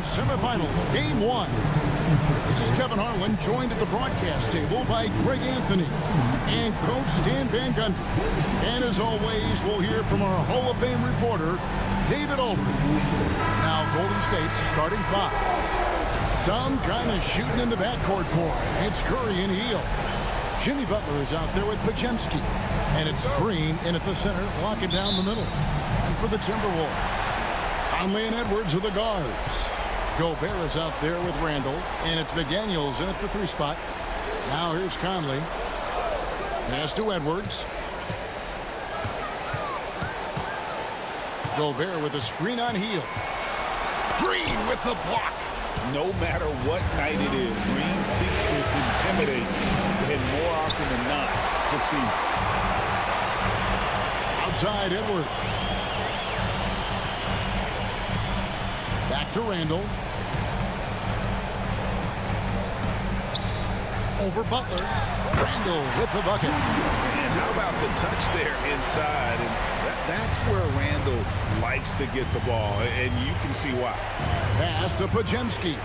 Conference Semifinals, Game 1. This is Kevin Harlan, joined at the broadcast table by Greg Anthony and Coach Stan Van Gundy. And as always, we'll hear from our Hall of Fame reporter, David Aldridge. Now, Golden State's starting five. Some kind of shooting in the backcourt for him. It's Curry and Hield. Jimmy Butler is out there with Podziemski. And it's Green in at the center, locking down the middle. And for the Timberwolves, Conley and Edwards are the guards. Gobert is out there with Randall, and it's McDaniels in at the 3 spot. Now here's Conley. Pass to Edwards. Gobert with a screen on Hield. Green with the block. No matter what night it is, Green seeks to intimidate and more often than not succeed. Outside Edwards. Back to Randall. Over Butler. Randall with the bucket. And how about the touch there inside? And that's where Randall likes to get the ball, and you can see why. Pass to Podziemski.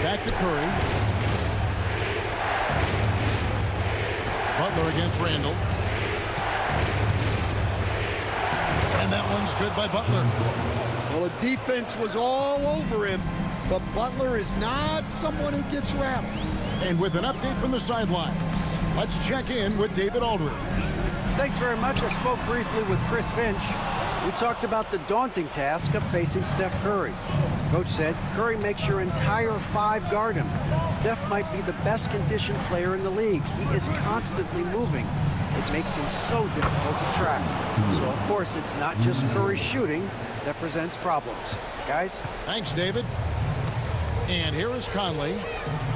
Back to Curry. Butler against Randall. And that one's good by Butler. Well, the defense was all over him, but Butler is not someone who gets rattled. And with an update from the sidelines, let's check in with David Aldridge. Thanks very much. I spoke briefly with Chris Finch. We talked about the daunting task of facing Steph Curry. Coach said Curry makes your entire 5 guard him. Steph might be the best conditioned player in the league. He is constantly moving. It makes him so difficult to track. So, of course, it's not just Curry shooting that presents problems. Guys? Thanks, David. And here is Conley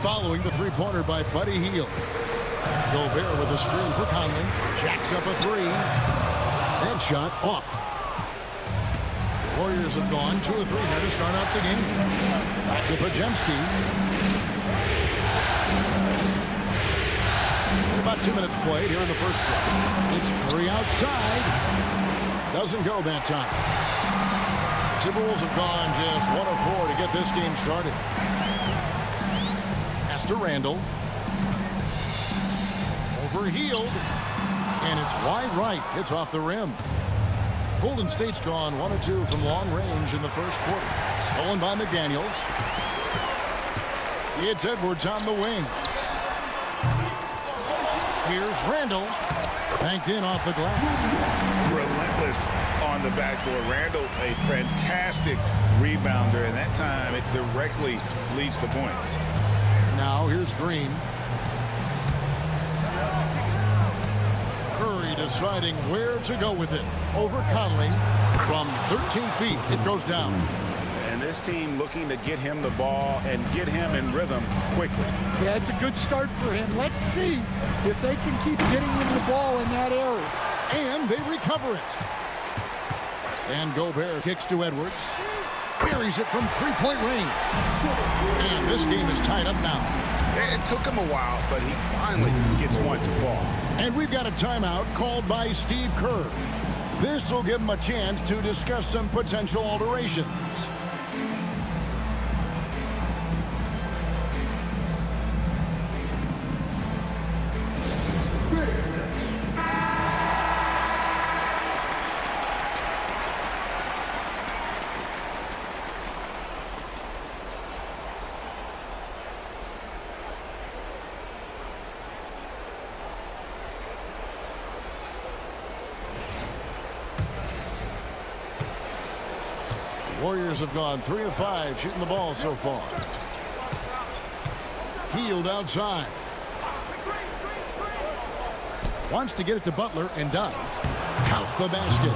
following the 3-pointer by Buddy Hield. Gobert with a screen for Conley. Jacks up a 3. That shot off. Warriors have gone 2 of 3 here to start out the game. Back to Podziemski. About 2 minutes played here in the first quarter. It's Curry outside. Doesn't go that time. Timberwolves have gone just 1 of 4 to get this game started. Pass to Randall. Over Hield. And it's wide right. It's off the rim. Golden State's gone 1 of 2 from long range in the first quarter. Stolen by McDaniels. It's Edwards on the wing. Here's Randall. Banked in off the glass. Relentless on the backboard. Randall, a fantastic rebounder, and that time it directly leads to points. Now here's Green. Curry deciding where to go with it. Over Conley from 13 feet. It goes down. And this team looking to get him the ball and get him in rhythm quickly. Yeah, it's a good start for him. Let's see if they can keep getting him the ball in that area. And they recover it. And Gobert kicks to Edwards. Buries it from 3-point range. And this game is tied up now. It took him a while, but he finally gets one to fall. And we've got a timeout called by Steve Kerr. This will give him a chance to discuss some potential alterations. Warriors have gone 3 of 5 shooting the ball so far. Hield outside. Wants to get it to Butler and does. Count the basket.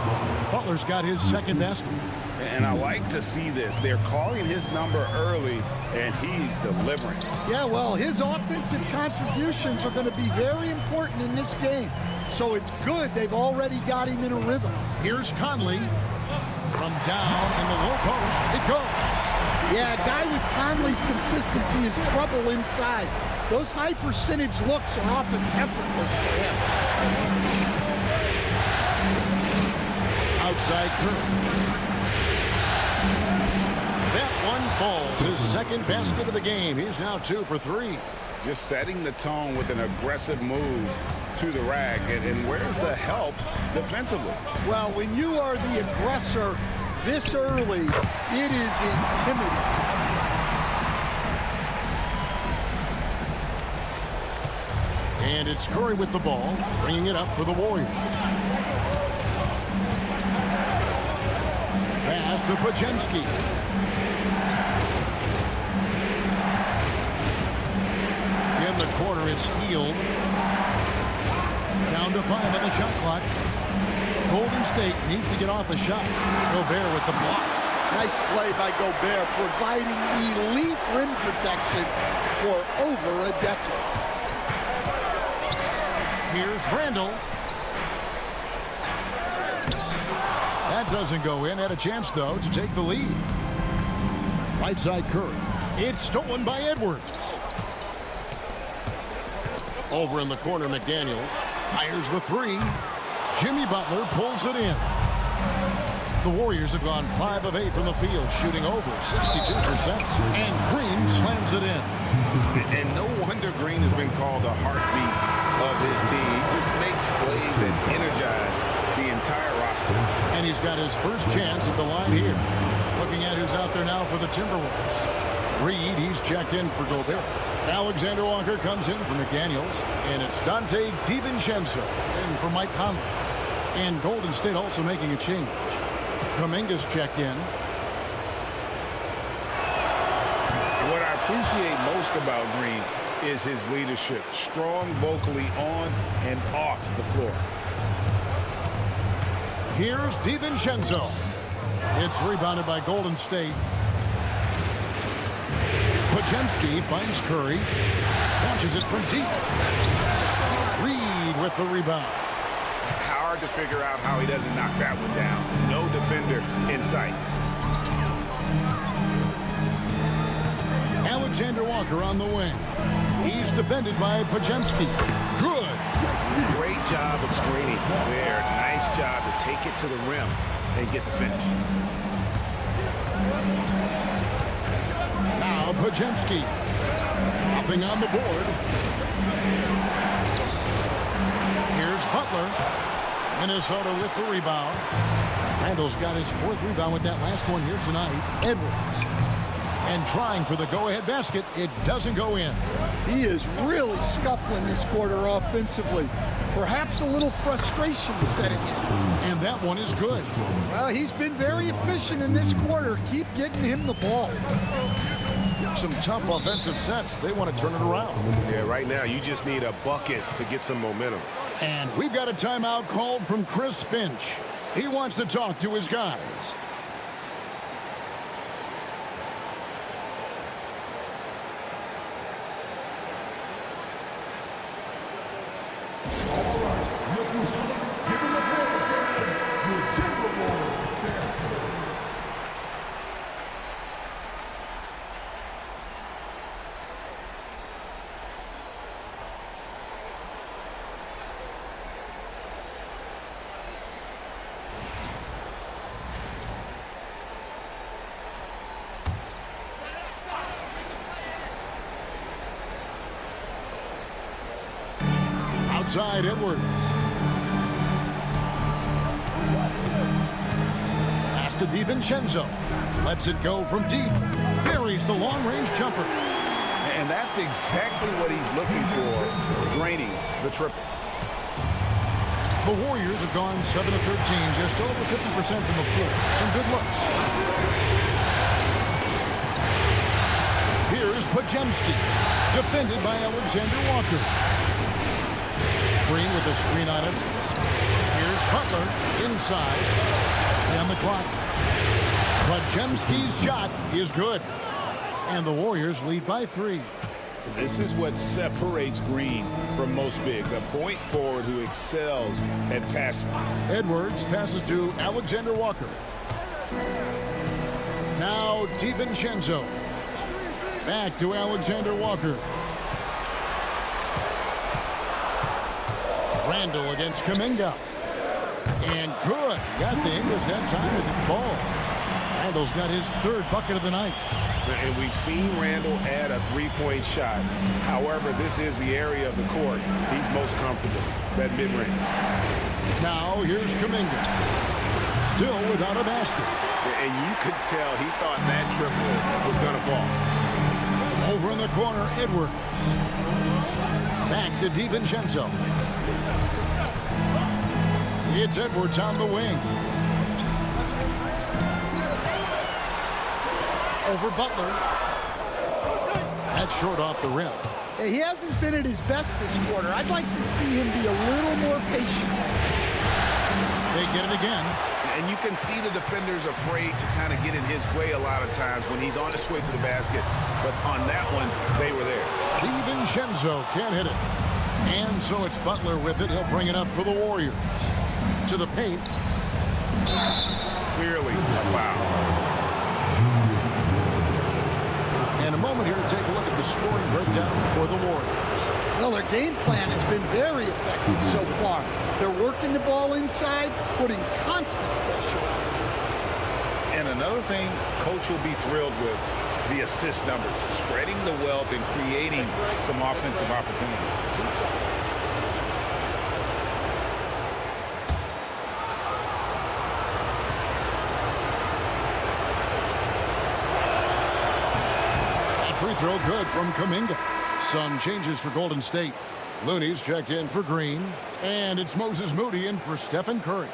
Butler's got his second basket. And I like to see this. They're calling his number early, and he's delivering. Yeah, well, his offensive contributions are going to be very important in this game. So it's good they've already got him in a rhythm. Here's Conley. From down in the low post, it goes. Yeah, a guy with Conley's consistency is trouble inside. Those high percentage looks are often effortless for him. Outside Curry. second basket of the game. He's now 2 for 3. Just setting the tone with an aggressive move to the rack. And where's the help defensively? Well, when you are the aggressor this early, it is intimidating. And it's Curry with the ball, bringing it up for the Warriors. Pass to Pajemski. In the corner, it's Healed. Down to 5 on the shot clock. Golden State needs to get off a shot. Gobert with the block. Nice play by Gobert, providing elite rim protection for over a decade. Here's Randall. That doesn't go in. Had a chance, though, to take the lead. Right side Curry. It's stolen by Edwards. Over in the corner, McDaniels fires the 3. Jimmy Butler pulls it in. The Warriors have gone 5 of 8 from the field, shooting over 62%. And Green slams it in. And no wonder Green has been called the heartbeat of his team. He just makes plays and energizes the entire roster. And he's got his first chance at the line here. Looking at who's out there now for the Timberwolves. Reed, he's checked in for Gobert. Alexander Walker comes in for McDaniels. And it's Dante DiVincenzo in for Mike Conley. And Golden State also making a change. Kuminga's checked in. What I appreciate most about Green is his leadership. Strong vocally on and off the floor. Here's DiVincenzo. It's rebounded by Golden State. Pajemski finds Curry. Launches it from deep. Reed with the rebound. Hard to figure out how he doesn't knock that one down. No defender in sight. Alexander Walker on the wing. He's defended by Pajemski. Good. Great job of screening there. Nice job to take it to the rim and get the finish. Now Pajemski. Nothing on the board. Here's Butler. Minnesota with the rebound. Randall's got his 4th rebound with that last one here tonight. Edwards. And trying for the go-ahead basket. It doesn't go in. He is really scuffling this quarter offensively. Perhaps a little frustration setting in. And that one is good. Well, he's been very efficient in this quarter. Keep getting him the ball. Some tough offensive sets. They want to turn it around. Yeah, right now you just need a bucket to get some momentum. And we've got a timeout called from Chris Finch. He wants to talk to his guys. Outside Edwards. Pass to DiVincenzo. Lets it go from deep. Buries the long-range jumper. And that's exactly what he's looking for, draining the triple. The Warriors have gone 7 of 13, just over 50% from the floor. Some good looks. Here's Pajemski, defended by Alexander Walker. Green with a screen on it. Here's Butler inside. And the clock. Pajemski's shot is good. And the Warriors lead by 3. This is what separates Green from most bigs. A point forward who excels at passing. Edwards passes to Alexander Walker. Now DiVincenzo. Back to Alexander Walker. Randall against Kuminga. And good. Got the English that time as it falls. Randall's got his 3rd bucket of the night. And we've seen Randall add a three-point shot. However, this is the area of the court he's most comfortable, that mid-range. Now here's Kuminga. Still without a basket. And you could tell he thought that triple was going to fall. Over in the corner, Edwards. Back to DiVincenzo. It's Edwards on the wing. Over Butler. That's short off the rim. He hasn't been at his best this quarter. I'd like to see him be a little more patient. They get it again. And you can see the defenders afraid to kind of get in his way a lot of times when he's on his way to the basket. But on that one, they were there. DiVincenzo can't hit it. And so it's Butler with it. He'll bring it up for the Warriors. To the paint. Clearly a foul. And a moment here to take a look at the scoring breakdown for the Warriors. Well, their game plan has been very effective so far. They're working the ball inside, putting constant pressure on the defense. And another thing Coach will be thrilled with, the assist numbers, spreading the wealth and creating some offensive opportunities. Free throw good from Kuminga. Some changes for Golden State. Looney's checked in for Green. And it's Moses Moody in for Stephen Curry.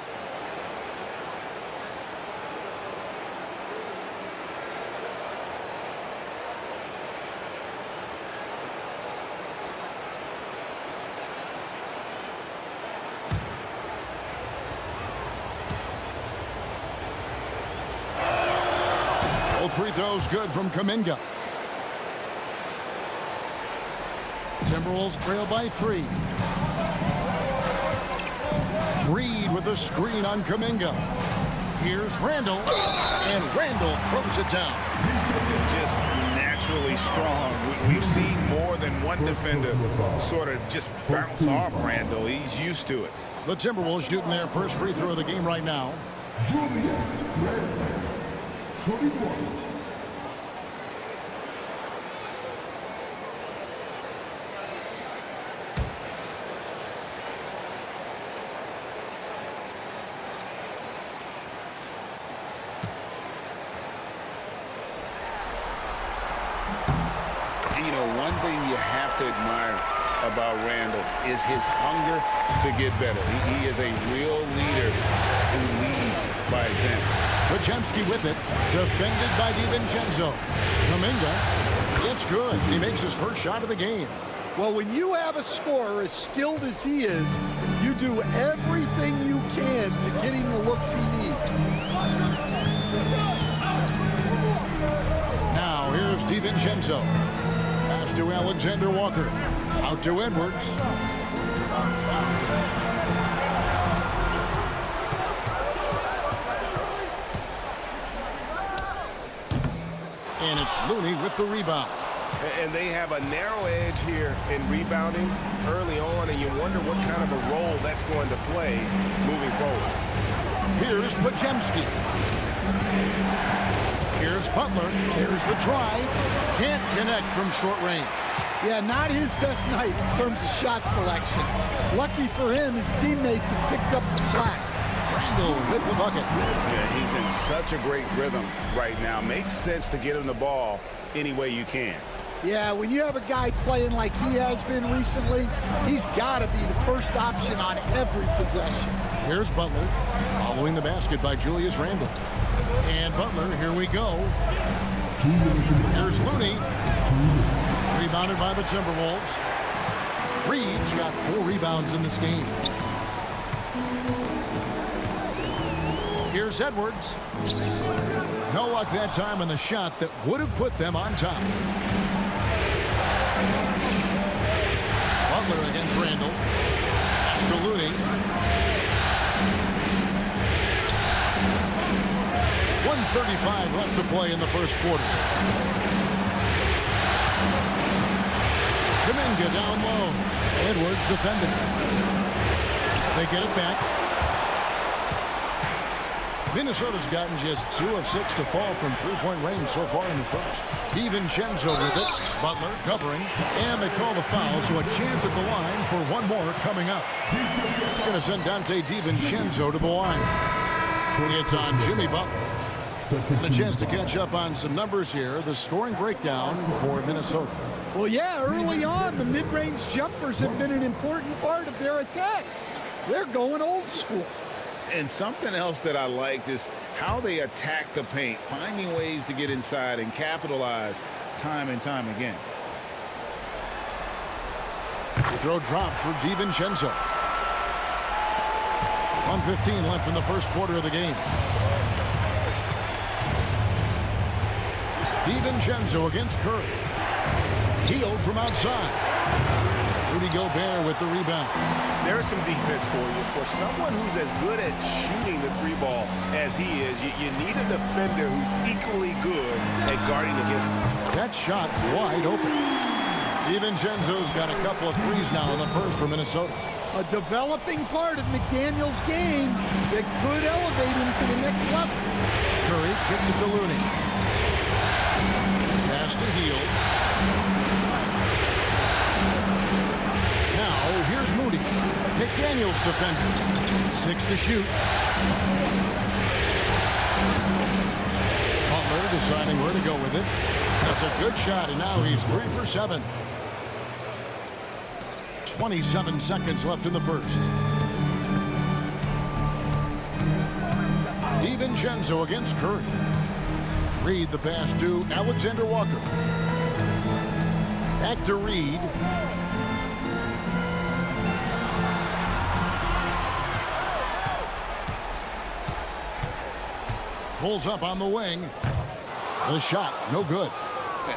Both free throws good from Kuminga. Timberwolves trail by 3. Reed with a screen on Kuminga. Here's Randall, and Randall throws it down. Just naturally strong. We've seen more than one defender sort of just bounce off Randall. He's used to it. The Timberwolves shooting their first free throw of the game right now. One thing you have to admire about Randall is his hunger to get better. He is a real leader who leads by example. Podziemski with it, defended by DiVincenzo. Kuminga, it's good. He makes his first shot of the game. Well, when you have a scorer as skilled as he is, you do everything you can to get him the looks he needs. Now, here's DiVincenzo. Pass to Alexander Walker. Out to Edwards. And it's Looney with the rebound. And they have a narrow edge here in rebounding early on, and you wonder what kind of a role that's going to play moving forward. Here's Podziemski. Here's Butler. Here's the drive. Can't connect from short range. Yeah, not his best night in terms of shot selection. Lucky for him, his teammates have picked up the slack. Randall with the bucket. Yeah, he's in such a great rhythm right now. Makes sense to get him the ball any way you can. Yeah, when you have a guy playing like he has been recently, he's got to be the first option on every possession. Here's Butler, following the basket by Julius Randle. And Butler, here we go. Here's Looney. Rebounded by the Timberwolves. Reed's got 4 rebounds in this game. Here's Edwards. No luck that time on the shot that would have put them on top. Butler against Randall. Pass to Looney. 1:35 left to play in the first quarter. Kuminga down low. Edwards defending. They get it back. Minnesota's gotten just 2 of 6 to fall from three-point range so far in the first. DiVincenzo with it. Butler covering. And they call the foul, so a chance at the line for one more coming up. It's going to send Dante DiVincenzo to the line. It's on Jimmy Butler. And a chance to catch up on some numbers here. The scoring breakdown for Minnesota. Well, yeah, early on, the mid-range jumpers have been an important part of their attack. They're going old school. And something else that I liked is how they attack the paint, finding ways to get inside and capitalize time and time again. The throw dropped for DiVincenzo. 1:15 left in the first quarter of the game. DiVincenzo against Curry. Healed from outside. Rudy Gobert with the rebound. There's some defense for you. For someone who's as good at shooting the three ball as he is, you need a defender who's equally good at guarding against him. That shot wide open. DiVincenzo's got a couple of threes now in the first for Minnesota. A developing part of McDaniel's game that could elevate him to the next level. Curry kicks it to Looney. Pass to Hield. Now, here's Moody. McDaniel's defender. 6 to shoot. Butler deciding where to go with it. That's a good shot, and now he's 3 for 7. 27 seconds left in the first. DiVincenzo against Curry. Reed the pass to Alexander Walker. Back to Reed. Pulls up on the wing. The shot, no good.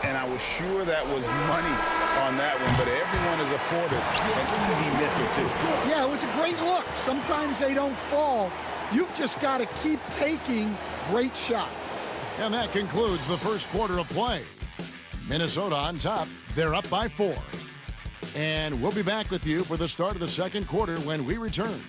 And I was sure that was money on that one, but everyone is afforded an easy misser too. Yeah, it was a great look. Sometimes they don't fall. You've just got to keep taking great shots. And that concludes the first quarter of play. Minnesota on top. They're up by 4. And we'll be back with you for the start of the second quarter when we return.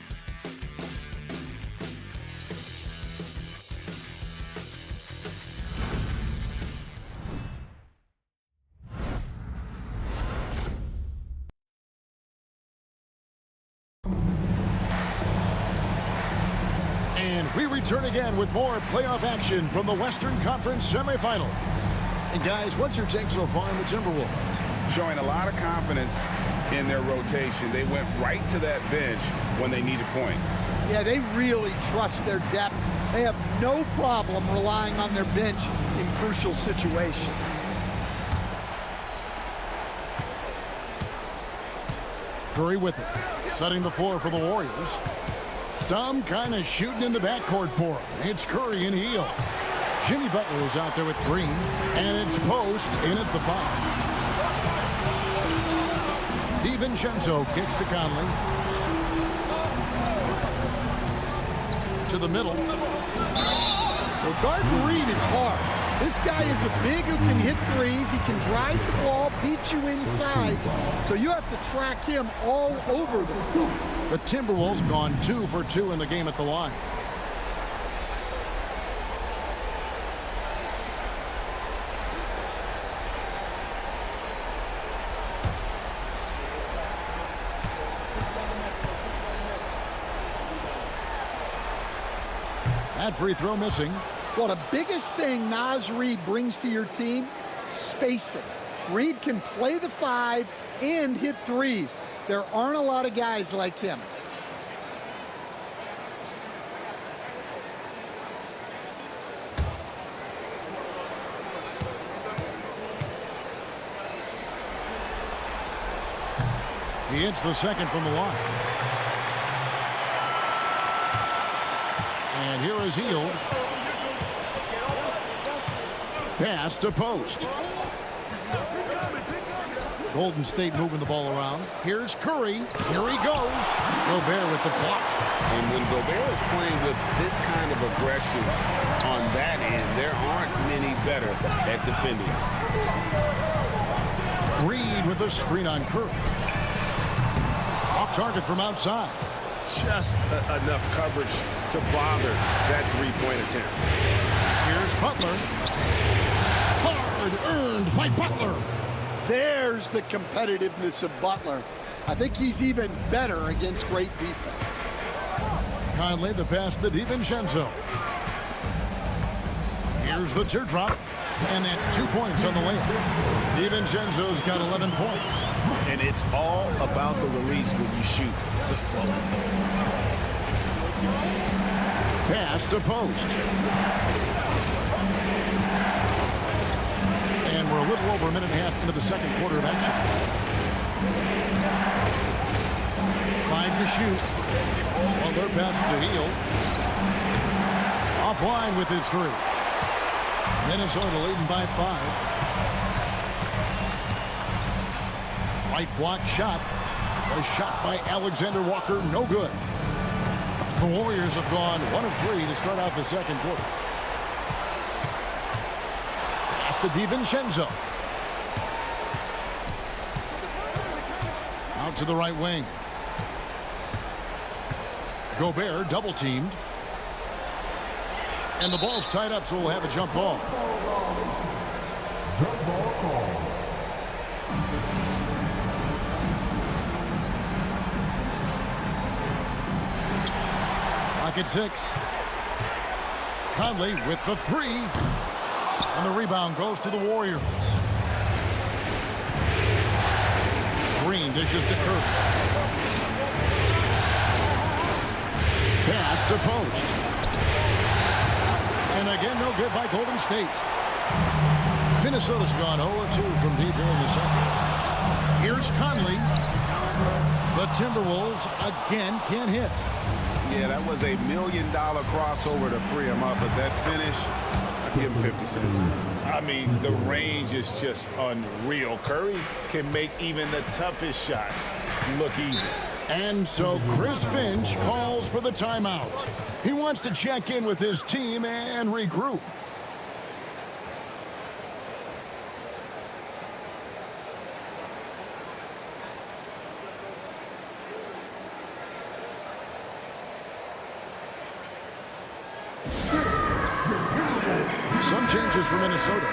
We return again with more playoff action from the Western Conference semifinals. And guys, what's your take so far on the Timberwolves? Showing a lot of confidence in their rotation. They went right to that bench when they needed points. Yeah, they really trust their depth. They have no problem relying on their bench in crucial situations. Curry with it, setting the floor for the Warriors. Some kind of shooting in the backcourt for him. It's Curry and Hield. Jimmy Butler is out there with Green, and it's Post in at the 5. DiVincenzo kicks to Conley. To the middle. Well, guarding Reed is hard. This guy is a big who can hit threes. He can drive the ball, beat you inside. So you have to track him all over the floor. The Timberwolves gone 2 for 2 in the game at the line. That free throw missing. Well, the biggest thing Naz Reid brings to your team, spacing. Reid can play the 5 and hit threes. There aren't a lot of guys like him. He hits the second from the line. And here is Hield. Pass to Post. Golden State moving the ball around. Here's Curry. Here he goes. Gobert with the block. And when Gobert is playing with this kind of aggression on that end, there aren't many better at defending. Reed with a screen on Curry. Off target from outside. Just enough coverage to bother that three-point attempt. Here's Butler. Hard earned by Butler. There's the competitiveness of Butler. I think he's even better against great defense. Conley, the pass to DiVincenzo. Here's the teardrop, and that's 2 points on the layup. DiVincenzo's got 11 points. And it's all about the release when you shoot the float. Pass to post. And we're a little over a minute and a half into the second quarter of action. 5 to shoot. Well, their pass to Hield. Offline with his 3. Minnesota leading by 5. Right block shot. A shot by Alexander Walker, no good. The Warriors have gone 1 of 3 to start out the second quarter. Pass to DiVincenzo. Out to the right wing. Gobert double teamed. And the ball's tied up, so we'll have a jump ball. Clock at 6. Conley with the 3. And the rebound goes to the Warriors. Green dishes to Curry. Pass to post. And again, no good by Golden State. Minnesota's gone 0-2 from deep here in the second. Here's Conley. The Timberwolves again can't hit. Yeah, that was a $1 million crossover to free him up, but that finish, give him 50 cents. I mean, the range is just unreal. Curry can make even the toughest shots look easy. And so Chris Finch calls for the timeout. He wants to check in with his team and regroup. Some changes for Minnesota.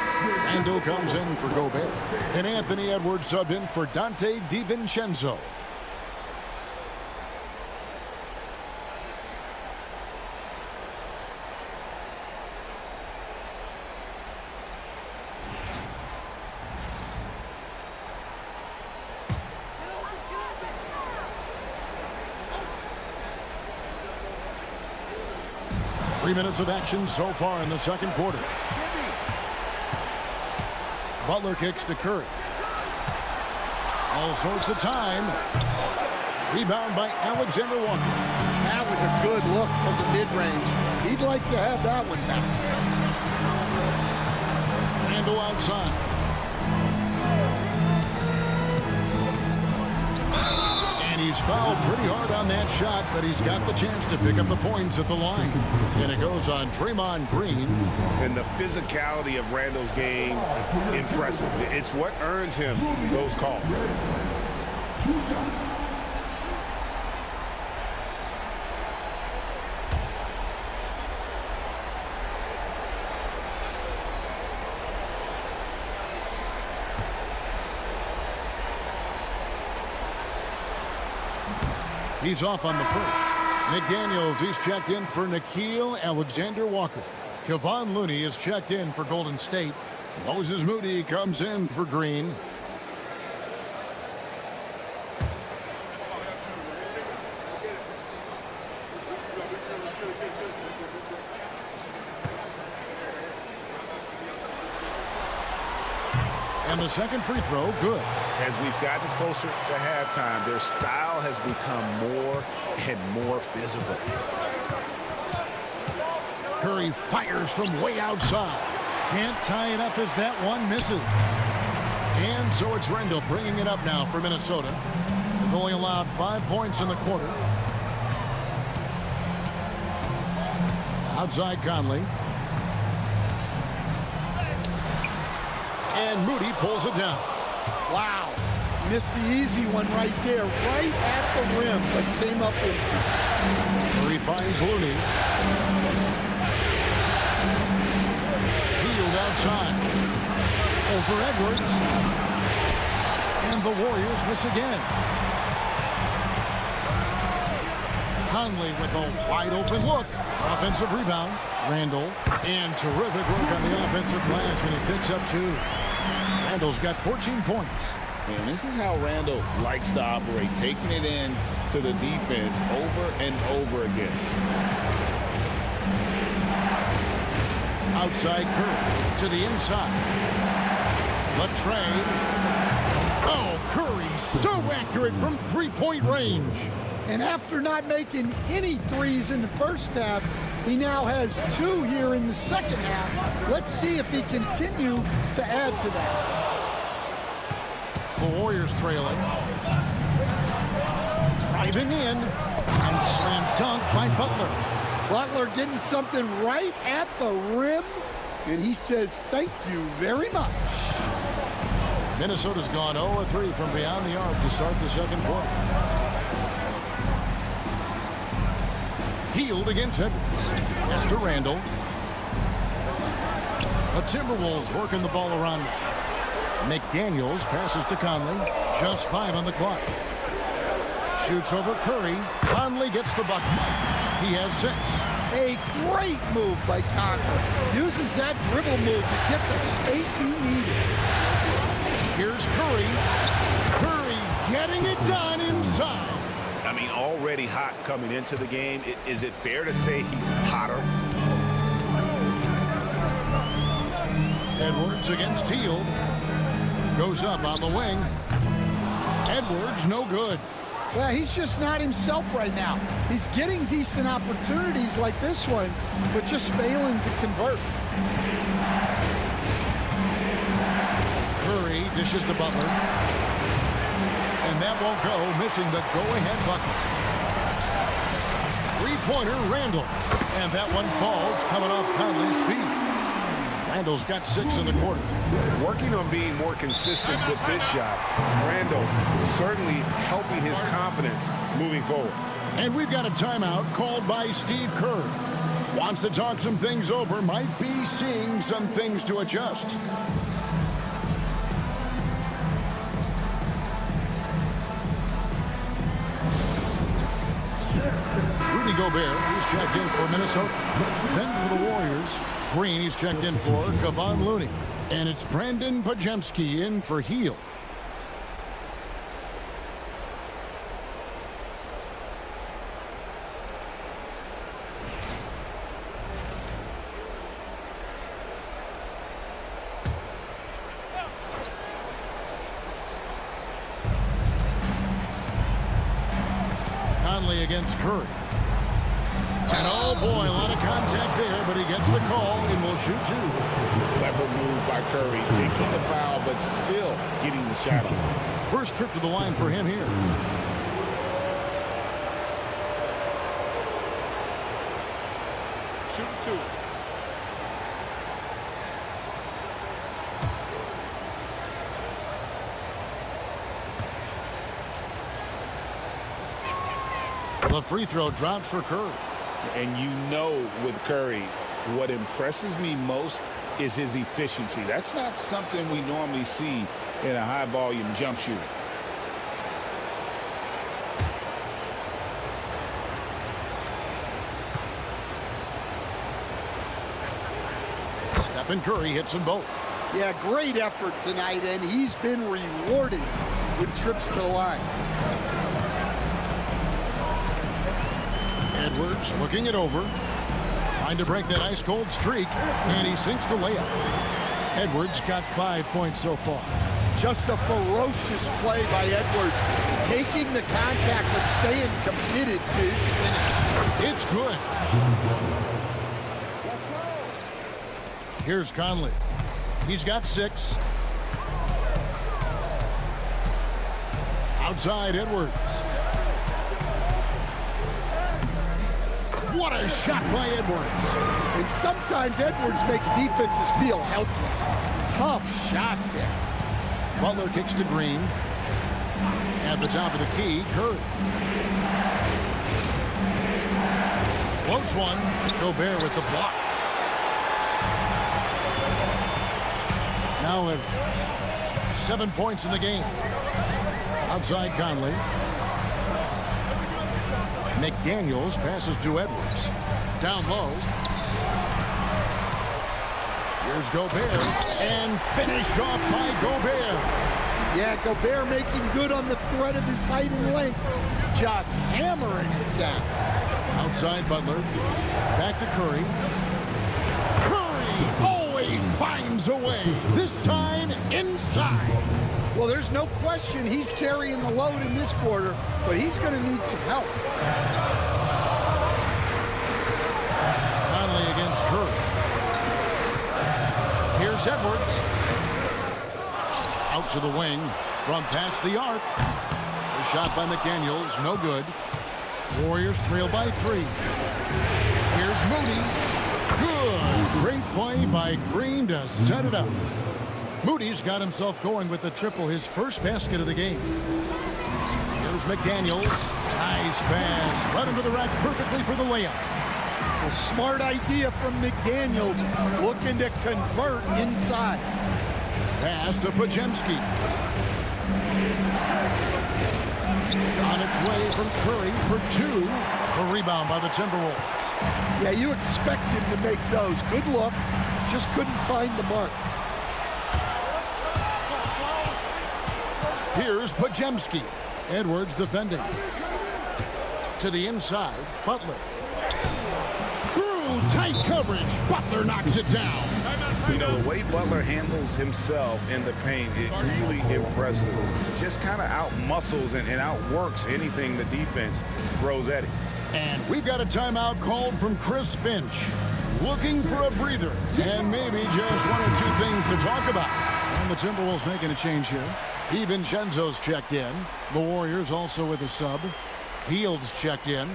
Randle comes in for Gobert. And Anthony Edwards subbed in for Dante DiVincenzo. Three minutes of action so far in the second quarter. Butler kicks to Curry. All sorts of time. Rebound by Alexander Walker. That was a good look from the mid-range. He'd like to have that one back. Randle outside. And he's fouled pretty hard on that shot, but he's got the chance to pick up the points at the line. And it goes on Draymond Green. And the physicality of Randle's game, impressive. It's what earns him those calls. He's off on the first. McDaniels, he's checked in for Nickeil Alexander-Walker. Kevon Looney is checked in for Golden State. Moses Moody comes in for Green. And the second free throw, good. As we've gotten closer to halftime, their style has become more and more physical. Curry fires from way outside. Can't tie it up as that one misses. And so it's Randle bringing it up now for Minnesota. They've only allowed 5 points in the quarter. Outside Conley. And Moody pulls it down. Wow. Missed the easy one right there, right at the rim, but came up empty. Curry finds Looney. Healed outside. Over Edwards. And the Warriors miss again. Conley with a wide open look. Offensive rebound. Randall. And terrific work on the offensive glass, and he picks up 2. Randall's got 14 points. And this is how Randall likes to operate, taking it in to the defense over and over again. Outside Curry to the inside. Latrey. Oh, Curry so accurate from three-point range. And after not making any threes in the first half, he now has 2 here in the second half. Let's see if he continue to add to that. The Warriors trailing. Driving in. And slam dunk by Butler. Butler getting something right at the rim. And he says, thank you very much. Minnesota's gone 0-3 from beyond the arc to start the second quarter. Healed against Edwards. Yes to Randall. The Timberwolves working the ball around now. McDaniels passes to Conley. Just 5 on the clock. Shoots over Curry. Conley gets the bucket. He has 6. A great move by Conley. Uses that dribble move to get the space he needed. Here's Curry. Curry getting it done inside. I mean, already hot coming into the game. Is it fair to say he's hotter? Edwards against Teal. Goes up on the wing. Edwards, no good. Well, he's just not himself right now. He's getting decent opportunities like this one, but just failing to convert. Curry dishes to Butler. And that won't go, missing the go-ahead bucket. Three-pointer, Randall. And that one falls, coming off Conley's feet. Randall's got 6 in the quarter. Working on being more consistent with this shot. Randall certainly helping his confidence moving forward. And we've got a timeout called by Steve Kerr. Wants to talk some things over, might be seeing some things to adjust. Rudy Gobert, he's checked in for Minnesota. Then for the Warriors, Green, he's checked in for Kevon Looney. And it's Brandon Pajemski in for Heel. Conley against Curry. And oh boy, a lot of contact there, but he gets the call and will shoot 2. Clever move by Curry, taking the foul, but still getting the shot off. First trip to the line for him here. Shoot 2. The free throw drops for Curry. And you know with Curry, what impresses me most is his efficiency. That's not something we normally see in a high-volume jump shooter. Stephen Curry hits them both. Yeah, great effort tonight, and he's been rewarded with trips to the line. Edwards looking it over. Trying to break that ice-cold streak, and he sinks the layup. Edwards got 5 points so far. Just a ferocious play by Edwards. Taking the contact, but staying committed to his finish. It's good. Here's Conley. He's got 6. Outside Edwards. What a shot by Edwards. And sometimes Edwards makes defenses feel helpless. Tough shot there. Butler kicks to Green. At the top of the key, Curry. Floats one. Gobert with the block. Now Edwards. 7 points in the game. Outside Conley. McDaniels passes to Edwards. Down low. Here's Gobert. And finished off by Gobert. Yeah, Gobert making good on the threat of his height and length. Just hammering it down. Outside Butler. Back to Curry. Curry always finds a way. This time inside. Well, there's no question he's carrying the load in this quarter, but he's going to need some help. Conley against Curry. Here's Edwards. Out to the wing. From past the arc. A shot by McDaniels. No good. Warriors trail by 3. Here's Moody. Good. Great play by Green to set it up. Moody's got himself going with the triple, his first basket of the game. Here's McDaniels. Nice pass. Right into the rack perfectly for the layup. A smart idea from McDaniels, looking to convert inside. Pass to Podziemski. On its way from Curry for 2. A rebound by the Timberwolves. Yeah, you expect him to make those. Good look. Just couldn't find the mark. Here's Podziemski. Edwards defending. To the inside, Butler. Through tight coverage, Butler knocks it down. You know, the way Butler handles himself in the paint is really impressive. Just kind of out-muscles and outworks anything the defense throws at him. And we've got a timeout called from Chris Finch. Looking for a breather and maybe just 1 or 2 things to talk about. And the Timberwolves making a change here. DiVincenzo's checked in. The Warriors also with a sub. Hield's checked in.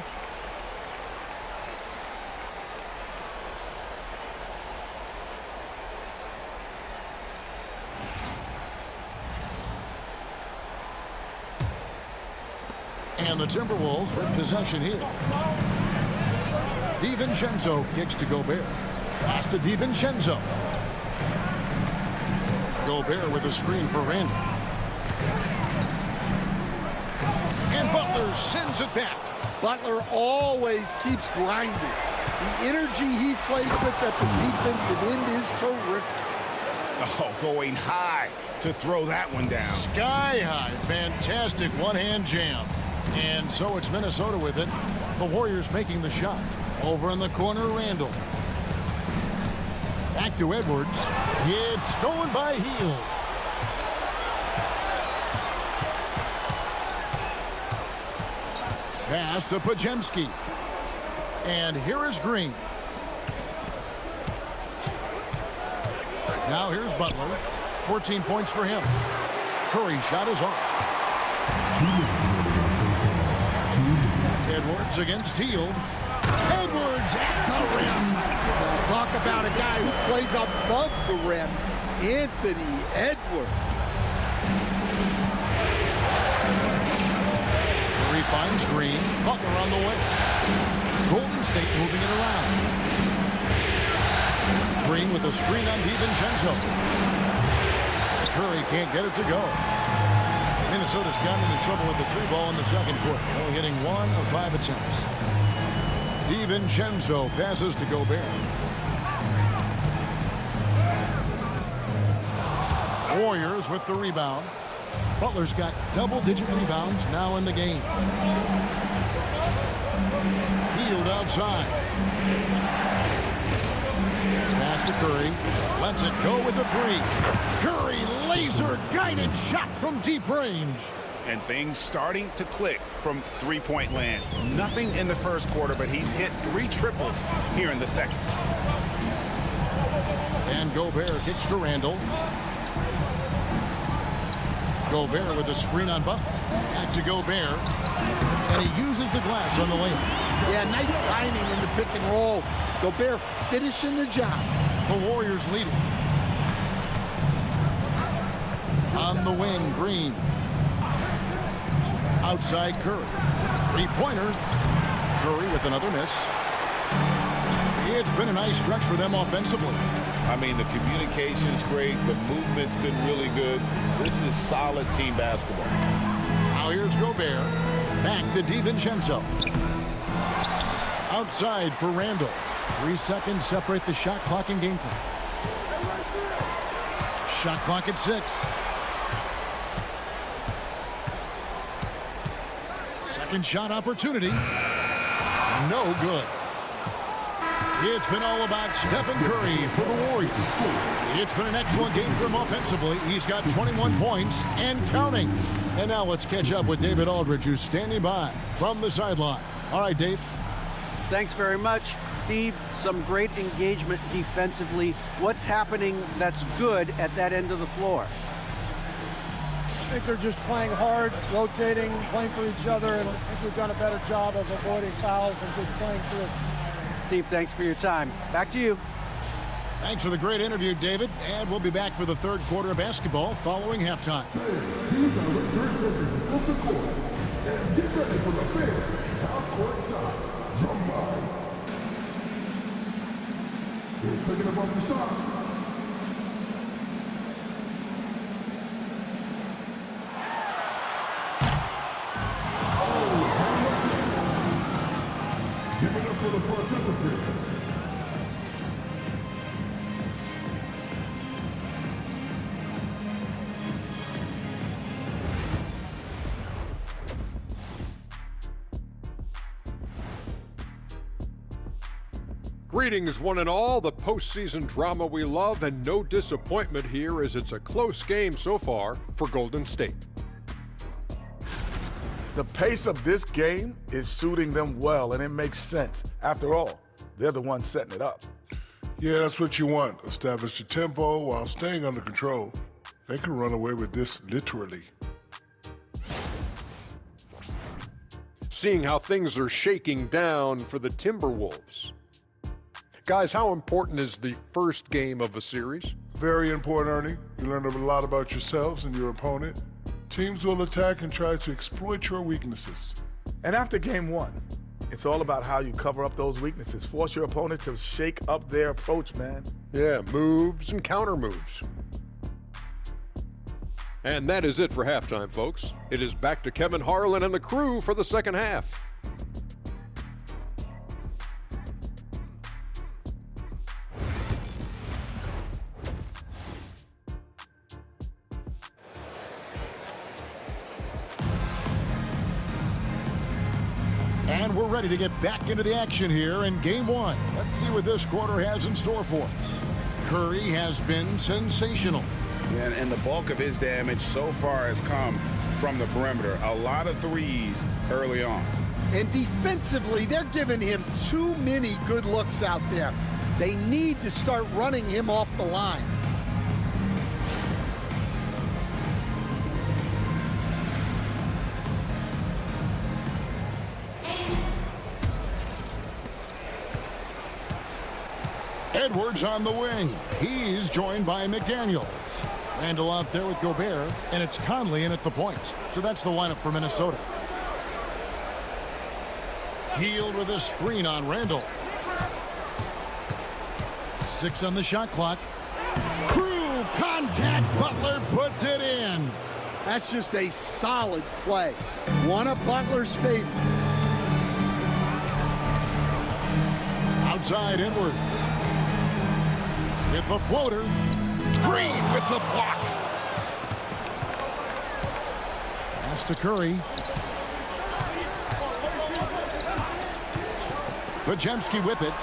And the Timberwolves with possession here. DiVincenzo kicks to Gobert. Pass to DiVincenzo. Gobert with a screen for Randall. And Butler sends it back. Butler always keeps grinding. The energy he plays with at the defensive end is terrific. Oh, going high to throw that one down. Sky high. Fantastic one-hand jam. And so it's Minnesota with it. The Warriors making the shot. Over in the corner, Randall. Back to Edwards. It's stolen by Hield. Pass to Podziemski. And here is Green. Now here's Butler. 14 points for him. Curry's shot is off. Edwards against Hield. Edwards at the rim. Now, talk about a guy who plays above the rim. Anthony Edwards. Curry finds Green. Butler on the way. Golden State moving it around. Green with a screen on DiVincenzo. Curry can't get it to go. Minnesota's gotten into trouble with the 3-ball in the second quarter, only hitting 1 of 5 attempts. DiVincenzo passes to Gobert. Warriors with the rebound. Butler's got double-digit rebounds now in the game. Hield outside. Pass to Curry. Lets it go with the 3. Curry laser-guided shot from deep range. And things starting to click from three-point land. Nothing in the first quarter, but he's hit 3 triples here in the second. And Gobert kicks to Randall. Gobert with a screen on Butler. Back to Gobert. And he uses the glass on the layup. Yeah, nice timing in the pick and roll. Gobert finishing the job. The Warriors leading. On the wing, Green. Outside Curry. Three-pointer. Curry with another miss. It's been a nice stretch for them offensively. I mean, the communication's great. The movement's been really good. This is solid team basketball. Now here's Gobert. Back to DiVincenzo. Outside for Randall. 3 seconds separate the shot clock and game clock. Shot clock at 6. Second shot opportunity. No good. It's been all about Stephen Curry for the Warriors. It's been an excellent game for him offensively. He's got 21 points and counting. And now let's catch up with David Aldridge, who's standing by from the sideline. All right, Dave. Thanks very much, Steve. Some great engagement defensively. What's happening that's good at that end of the floor? I think they're just playing hard, rotating, playing for each other, and I think we've done a better job of avoiding fouls and just playing through. Steve, thanks for your time. Back to you. Thanks for the great interview, David. And we'll be back for the third quarter of basketball following halftime. These are the third seconds of the court. And get ready for the big half-court shot. Drum line. They're thinking about the shot. Give it up for the participant. Greetings, one and all. The postseason drama we love, and no disappointment here as it's a close game so far for Golden State. The pace of this game is suiting them well, and it makes sense. After all, they're the ones setting it up. Yeah, that's what you want. Establish your tempo while staying under control. They can run away with this literally. Seeing how things are shaking down for the Timberwolves. Guys, how important is the first game of a series? Very important, Ernie. You learn a lot about yourselves and your opponent. Teams will attack and try to exploit your weaknesses. And after game one, it's all about how you cover up those weaknesses. Force your opponent to shake up their approach, man. Yeah, moves and counter moves. And that is it for halftime, folks. It is back to Kevin Harlan and the crew for the second half. And we're ready to get back into the action here in game one. Let's see what this quarter has in store for us. Curry has been sensational. And the bulk of his damage so far has come from the perimeter. A lot of threes early on. And defensively, they're giving him too many good looks out there. They need to start running him off the line. Edwards on the wing. He's joined by McDaniels. Randall out there with Gobert, and it's Conley in at the point. So that's the lineup for Minnesota. Hield with a screen on Randall. 6 on the shot clock. Through contact, Butler puts it in. That's just a solid play. One of Butler's favorites. Outside Edwards. With the floater. Green with the block. Pass to Curry. Podziemski with it.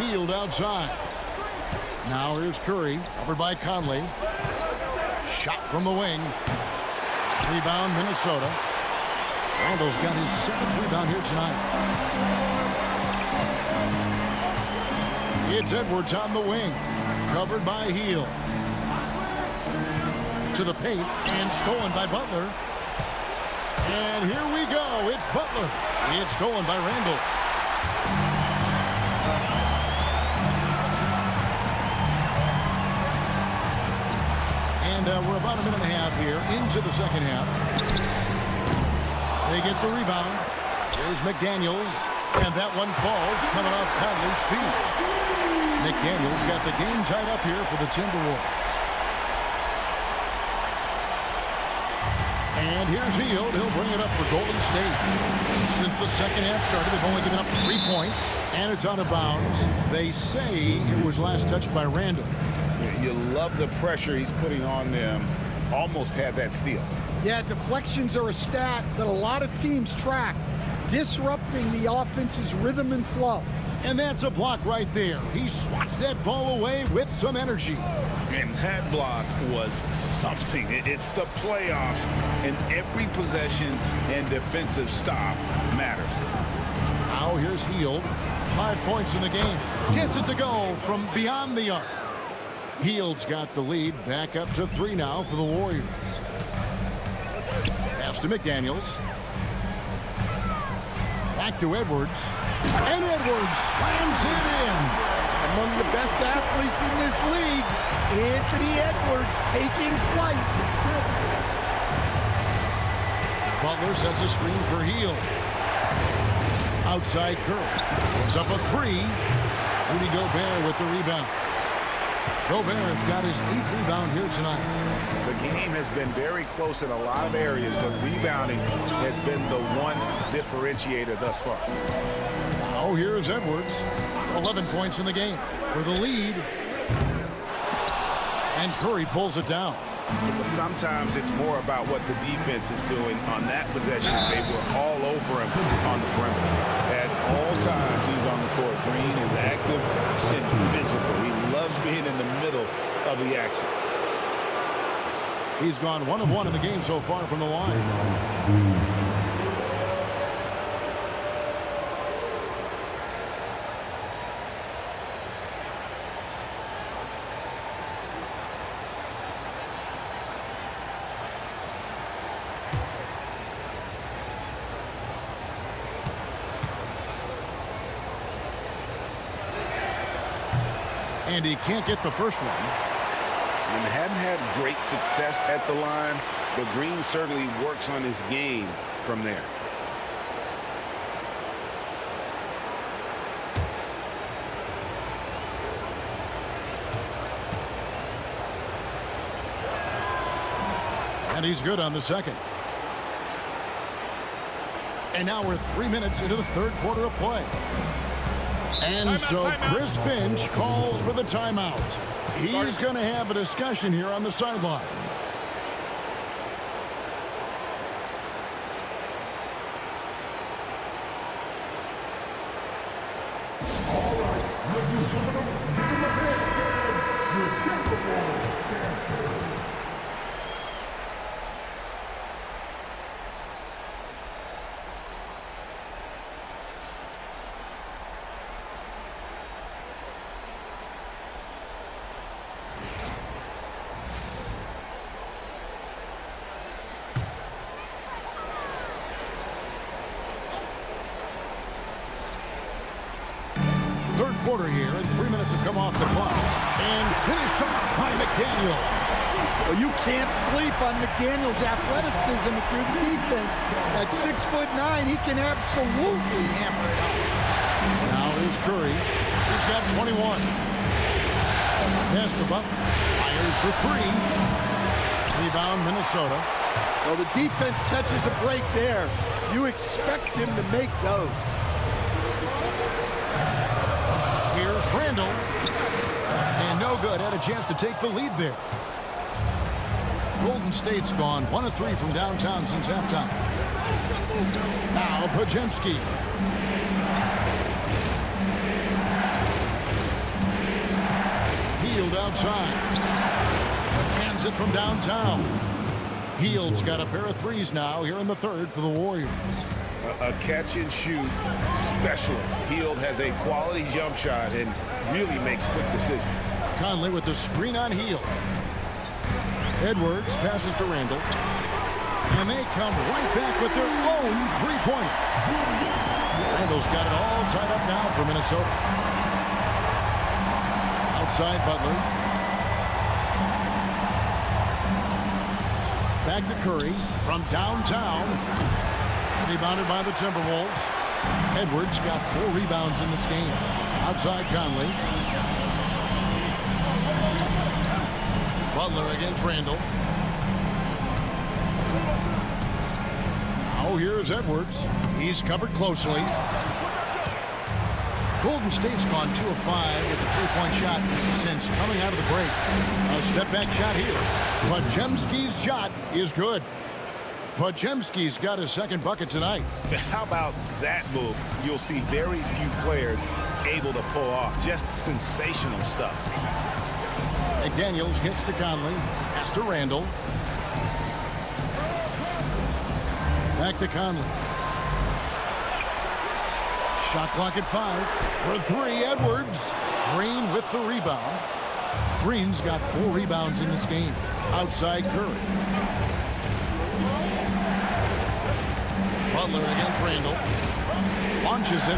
Hield outside. Now here's Curry, covered by Conley. Shot from the wing. Rebound, Minnesota. Randall's got his 7th rebound here tonight. It's Edwards on the wing, covered by Hield. To the paint, and stolen by Butler. And here we go, it's Butler. It's stolen by Randall. And we're about a minute and a half here into the second half. They get the rebound. Here's McDaniels, and that one falls coming off Conley's feet. McDaniels got the game tied up here for the Timberwolves. And here's Hield. He'll bring it up for Golden State. Since the second half started, they've only given up 3 points, and it's out of bounds. They say it was last touched by Randall. Yeah, you love the pressure he's putting on them. Almost had that steal. Yeah, deflections are a stat that a lot of teams track, disrupting the offense's rhythm and flow. And that's a block right there. He swats that ball away with some energy. And that block was something. It's the playoffs, and every possession and defensive stop matters. Now here's Hield. 5 points in the game. Gets it to go from beyond the arc. Hield's got the lead. Back up to 3 now for the Warriors. Pass to McDaniels. Back to Edwards. And Edwards slams it in. Among the best athletes in this league, Anthony Edwards taking flight. Butler sets a screen for Hield. Outside Curry. Puts up a 3. Rudy Gobert with the rebound. Gobert's got his 8th rebound here tonight. The game has been very close in a lot of areas, but rebounding has been the one differentiator thus far. Now here's Edwards. 11 points in the game for the lead. And Curry pulls it down. But sometimes it's more about what the defense is doing. On that possession, they were all over him on the perimeter. At all times, he's on the court. Green is active and physical. He loves being in the middle of the action. He's gone 1 of 1 in the game so far from the line. And he can't get the first one. And hadn't had great success at the line, but Green certainly works on his game from there. And he's good on the second. And now we're 3 minutes into the third quarter of play. And so Chris Finch calls for the timeout. He's going to have a discussion here on the sideline. Third quarter here, and 3 minutes have come off the clock. And finished off by McDaniel. Well, you can't sleep on McDaniel's athleticism through the defense. At 6'9", he can absolutely hammer it up. Now here's Curry. He's got 21. Pass to Butler. Fires for 3. Rebound, Minnesota. Well, the defense catches a break there. You expect him to make those. Here's Randall. And no good. Had a chance to take the lead there. Golden State's gone 1 of 3 from downtown since halftime. Now Podziemski. Hield outside. Cans it from downtown. Hield's got a pair of 3s now here in the third for the Warriors. A catch-and-shoot specialist. Hield has a quality jump shot and really makes quick decisions. Conley with the screen on Hield. Edwards passes to Randall. And they come right back with their own three-pointer. Randall's got it all tied up now for Minnesota. Outside Butler. Back to Curry from downtown. Rebounded by the Timberwolves. Edwards got 4 rebounds in this game. Outside Conley. Butler against Randall. Now here's Edwards. He's covered closely. Golden State's gone 2 of 5 with a 3-point shot since coming out of the break. A step-back shot here. Podziemski's shot is good. Podziemski's got his second bucket tonight. How about that move? You'll see very few players able to pull off. Just sensational stuff. McDaniels gets to Conley. Pass to Randall. Back to Conley. Shot clock at 5. For 3, Edwards. Green with the rebound. Green's got 4 rebounds in this game. Outside Curry. Butler against Randall. Launches it.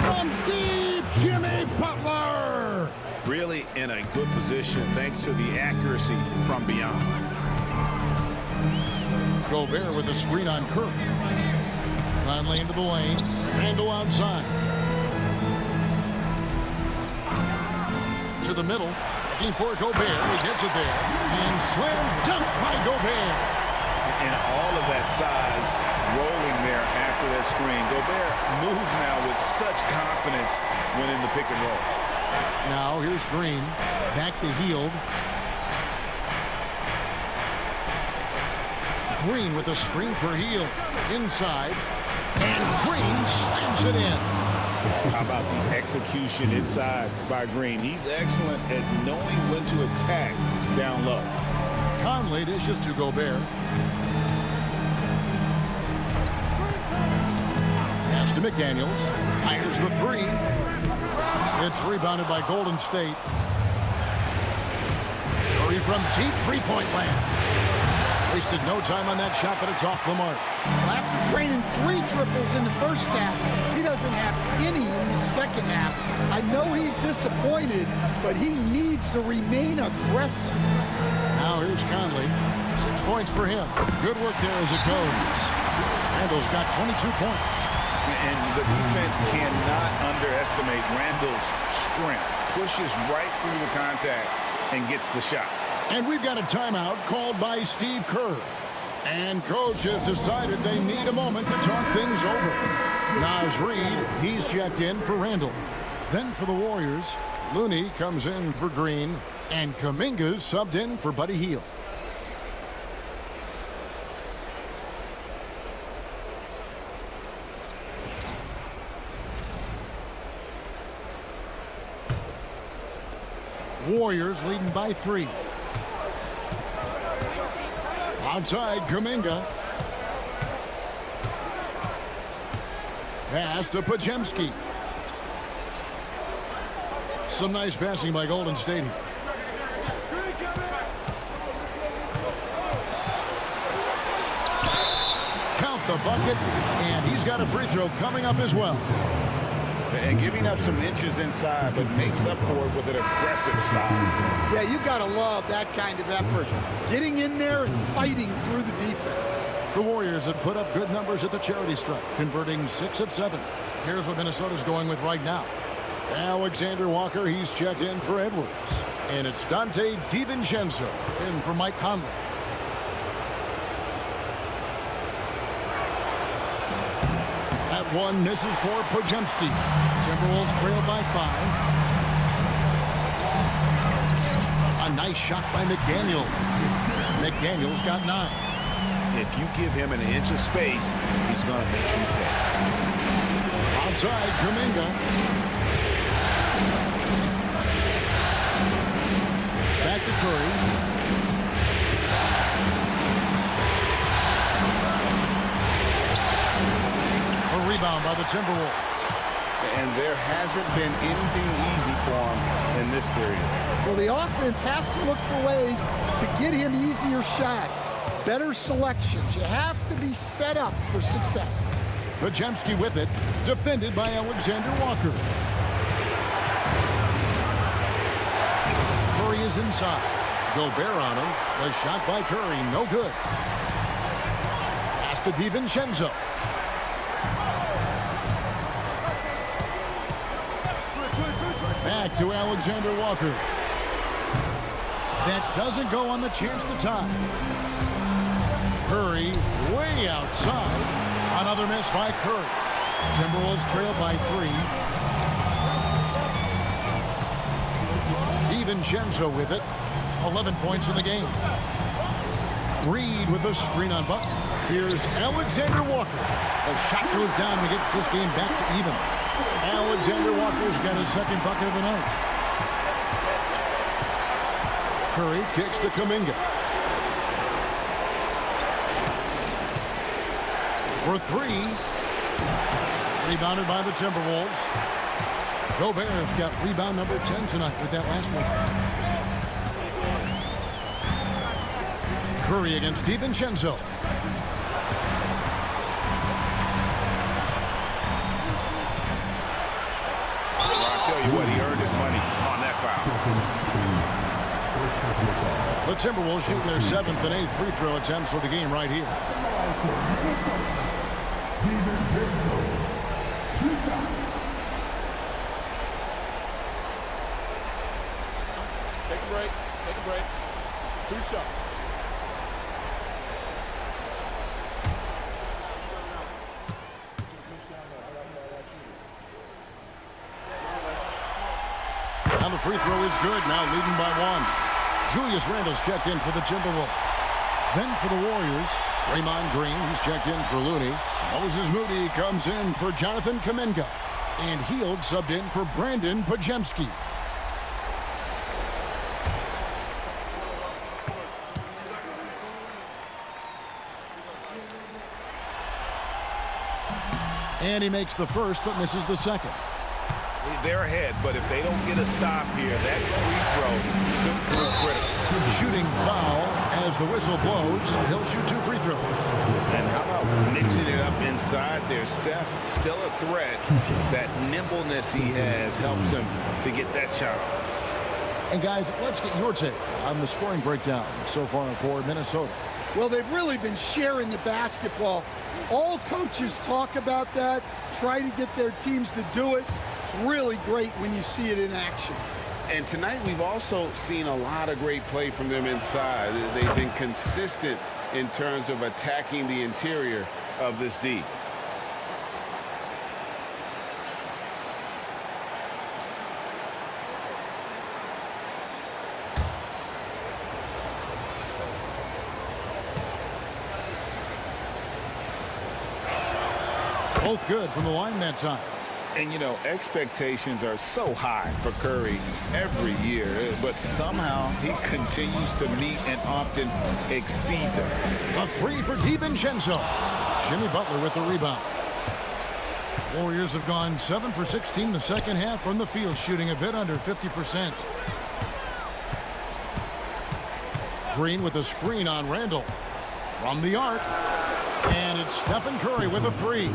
From deep, Jimmy Butler. Really in a good position thanks to the accuracy from beyond. Gobert with a screen on Curry. Conley into the lane. Randall outside. To the middle. Looking for Gobert. He gets it there. And slam dunk by Gobert. And all of that size rolling there after that screen. Gobert moves now with such confidence when in the pick and roll. Now here's Green. Back to Hield. Green with a screen for Hield. Inside. And Green slams it in. How about the execution inside by Green? He's excellent at knowing when to attack down low. Conley dishes to Gobert. Pass to McDaniels. Fires the 3. It's rebounded by Golden State. Curry from deep 3-point land. Wasted no time on that shot, but it's off the mark. After draining 3 triples in the first half, he doesn't have any in the second half. I know he's disappointed, but he needs to remain aggressive. Now here's Conley. 6 points for him. Good work there as it goes. Randall's got 22 points. And the defense cannot underestimate Randall's strength. Pushes right through the contact and gets the shot. And we've got a timeout called by Steve Kerr. And coach has decided they need a moment to talk things over. Naz Reid, he's checked in for Randall. Then for the Warriors, Looney comes in for Green. And Kuminga's subbed in for Buddy Hield. Warriors leading by 3. Outside, Kuminga. Pass to Podziemski. Some nice passing by Golden State here. Count the bucket, and he's got a free throw coming up as well. And giving up some inches inside, but makes up for it with an aggressive style. Yeah, you got to love that kind of effort. Getting in there and fighting through the defense. The Warriors have put up good numbers at the charity stripe, converting 6 of 7. Here's what Minnesota's going with right now. Alexander Walker, he's checked in for Edwards. And it's Dante DiVincenzo in for Mike Conley. That one misses for Podziemski. Timberwolves trail by 5. A nice shot by McDaniels. McDaniels got 9. If you give him an inch of space, he's going to make you pay. Outside, Kuminga. Back to Curry. A rebound by the Timberwolves. And there hasn't been anything easy for him in this period. Well, the offense has to look for ways to get him easier shots, better selections. You have to be set up for success. Podziemski with it, defended by Alexander Walker. Curry is inside. Gobert on him. The shot by Curry, no good. Pass to DiVincenzo. Back to Alexander Walker. That doesn't go on the chance to tie. Curry way outside. Another miss by Curry. Timberwolves trail by 3. DiVincenzo with it. 11 points in the game. Reed with a screen on Butler. Here's Alexander Walker. The shot goes down and gets this game back to even. Alexander Walker's got his second bucket of the night. Curry kicks to Kuminga. For 3. Rebounded by the Timberwolves. Gobert's got rebound number 10 tonight with that last one. Curry against DiVincenzo. I'll tell you what, he earned his money on that foul. The Timberwolves shooting their 7th and 8th free throw attempts for the game right here. Take a break. Take a break. 2 shots. Now the free throw is good. Now leading by 1. Julius Randle's checked in for the Timberwolves. Then for the Warriors, Draymond Green. He's checked in for Looney. Moses Moody comes in for Jonathan Kuminga. And Hield subbed in for Brandon Pajemski. And he makes the first but misses the second. They're ahead, but if they don't get a stop here, that free throw could prove critical. Shooting foul as the whistle blows. He'll shoot 2 free throws. And how about mixing it up inside there? Steph, still a threat. That nimbleness he has helps him to get that shot off. And guys, let's get your take on the scoring breakdown so far for Minnesota. Well, they've really been sharing the basketball. All coaches talk about that, try to get their teams to do it. It's really great when you see it in action. And tonight we've also seen a lot of great play from them inside. They've been consistent in terms of attacking the interior of this D. Both good from the line that time. And, you know, expectations are so high for Curry every year, but somehow he continues to meet and often exceed them. A 3 for DiVincenzo. Jimmy Butler with the rebound. Warriors have gone 7 for 16 the second half from the field, shooting a bit under 50%. Green with a screen on Randle. From the arc. And it's Stephen Curry with a 3.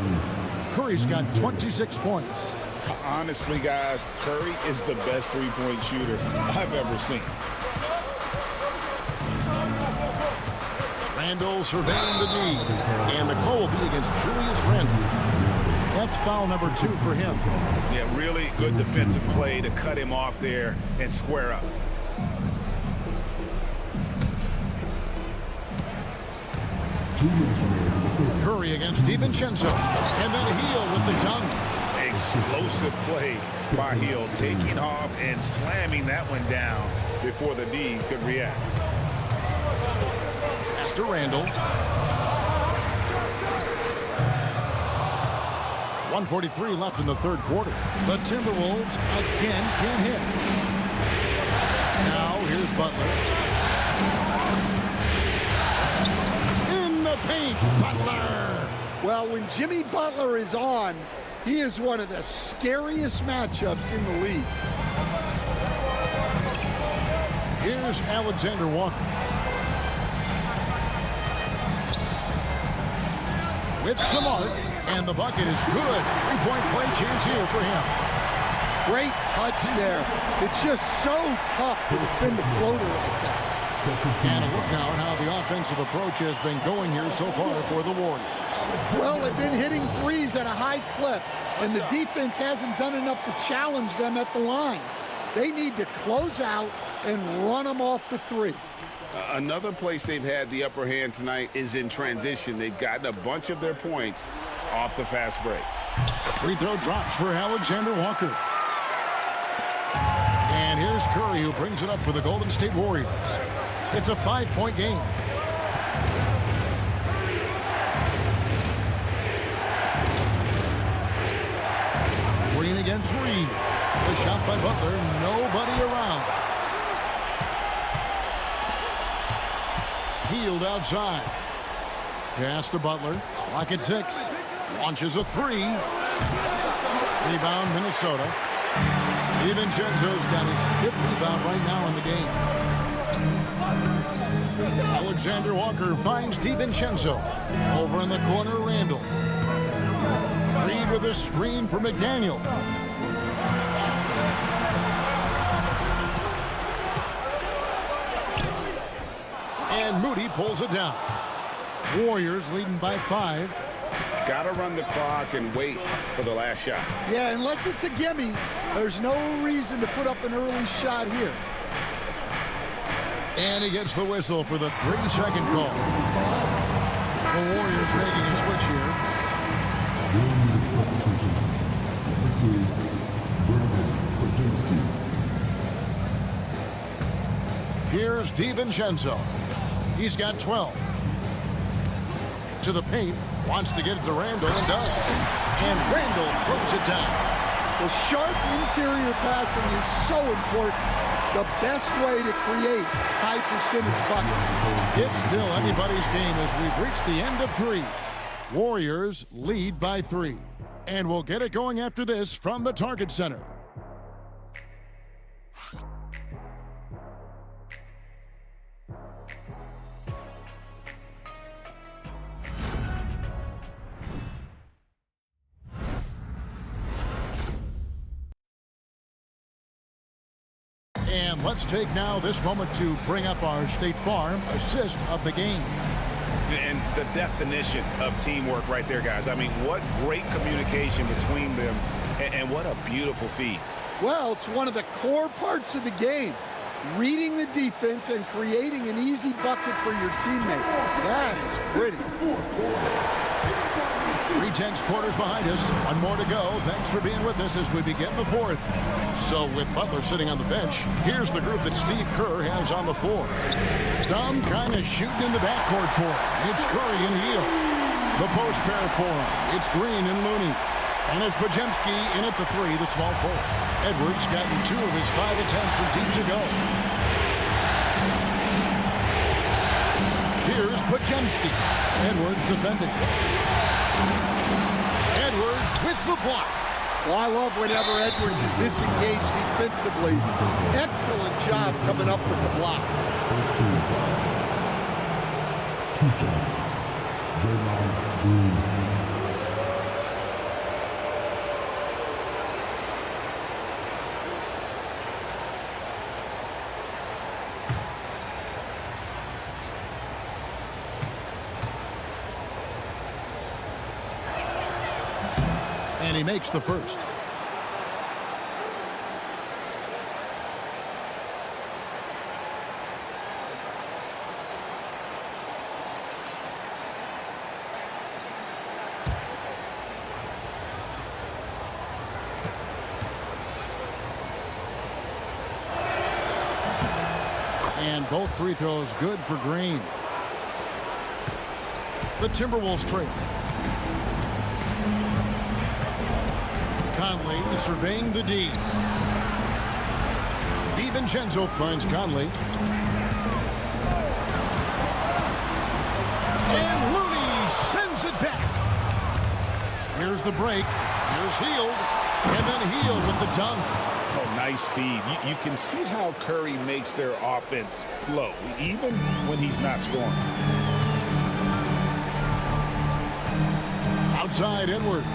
Curry's got 26 points. Honestly, guys, Curry is the best three-point shooter I've ever seen. Randle surveying the D. And the call will be against Julius Randle. That's foul number 2 for him. Yeah, really good defensive play to cut him off there and square up. Curry against DiVincenzo. And then Hield with the dunk. Explosive play by Hield, taking off and slamming that one down before the D could react. Pass to Randle. 1:43 left in the third quarter. The Timberwolves again can't hit. Now here's Butler. In the paint, Butler. Well, when Jimmy Butler is on, he is one of the scariest matchups in the league. Here's Alexander Walker. With some arc, and the bucket is good. 3-point play chance here for him. Great touch there. It's just so tough to defend the floater like that. And a look now at how the offensive approach has been going here so far for the Warriors. Well, they've been hitting threes at a high clip, and the defense hasn't done enough to challenge them at the line. They need to close out and run them off the three. Another place they've had the upper hand tonight is in transition. They've gotten a bunch of their points off the fast break. Free throw drops for Alexander Walker. And here's Curry, who brings it up for the Golden State Warriors. It's a 5-point game. Green against Reed. The shot by Butler, nobody around. Healed outside. Pass to Butler. Clock at 6. Launches a 3. Rebound, Minnesota. DiVincenzo's got his 5th rebound right now in the game. Alexander Walker finds DiVincenzo. Over in the corner, Randall. Reed with a screen for McDaniel. And Moody pulls it down. Warriors leading by 5. Got to run the clock and wait for the last shot. Yeah, unless it's a gimme, there's no reason to put up an early shot here. And he gets the whistle for the 3-second call. The Warriors making a switch here. Here's DiVincenzo. He's got 12. To the paint. Wants to get it to Randall and does. And Randall throws it down. The sharp interior passing is so important. The best way to create high percentage buckets. It's still anybody's game as we've reached the end of 3. Warriors lead by 3. And we'll get it going after this from the Target Center. And let's take now this moment to bring up our State Farm assist of the game. And the definition of teamwork right there, guys. I mean, what great communication between them, and what a beautiful feed. Well, it's one of the core parts of the game. Reading the defense and creating an easy bucket for your teammate. That is pretty. 3/10 quarters behind us. One more to go. Thanks for being with us as we begin the 4th. So with Butler sitting on the bench, here's the group that Steve Kerr has on the floor. Some kind of shooting in the backcourt for him. It's Curry and Hield. The post pair for him. It's Green and Looney. And it's Podziemski in at the 3, the small forward. Edwards gotten 2 of his 5 attempts from deep to go. Here's Podziemski. Edwards defending. Edwards with the block. Well, I love whenever Edwards is this engaged defensively. Excellent job coming up with the block. And he makes the first. And both free throws good for Green. The Timberwolves trade. Conley surveying the D. DiVincenzo finds Conley. And Looney sends it back. Here's the break. Here's Hield. And then Hield with the dunk. Oh, nice feed. You can see how Curry makes their offense flow, even when he's not scoring. Outside Edwards.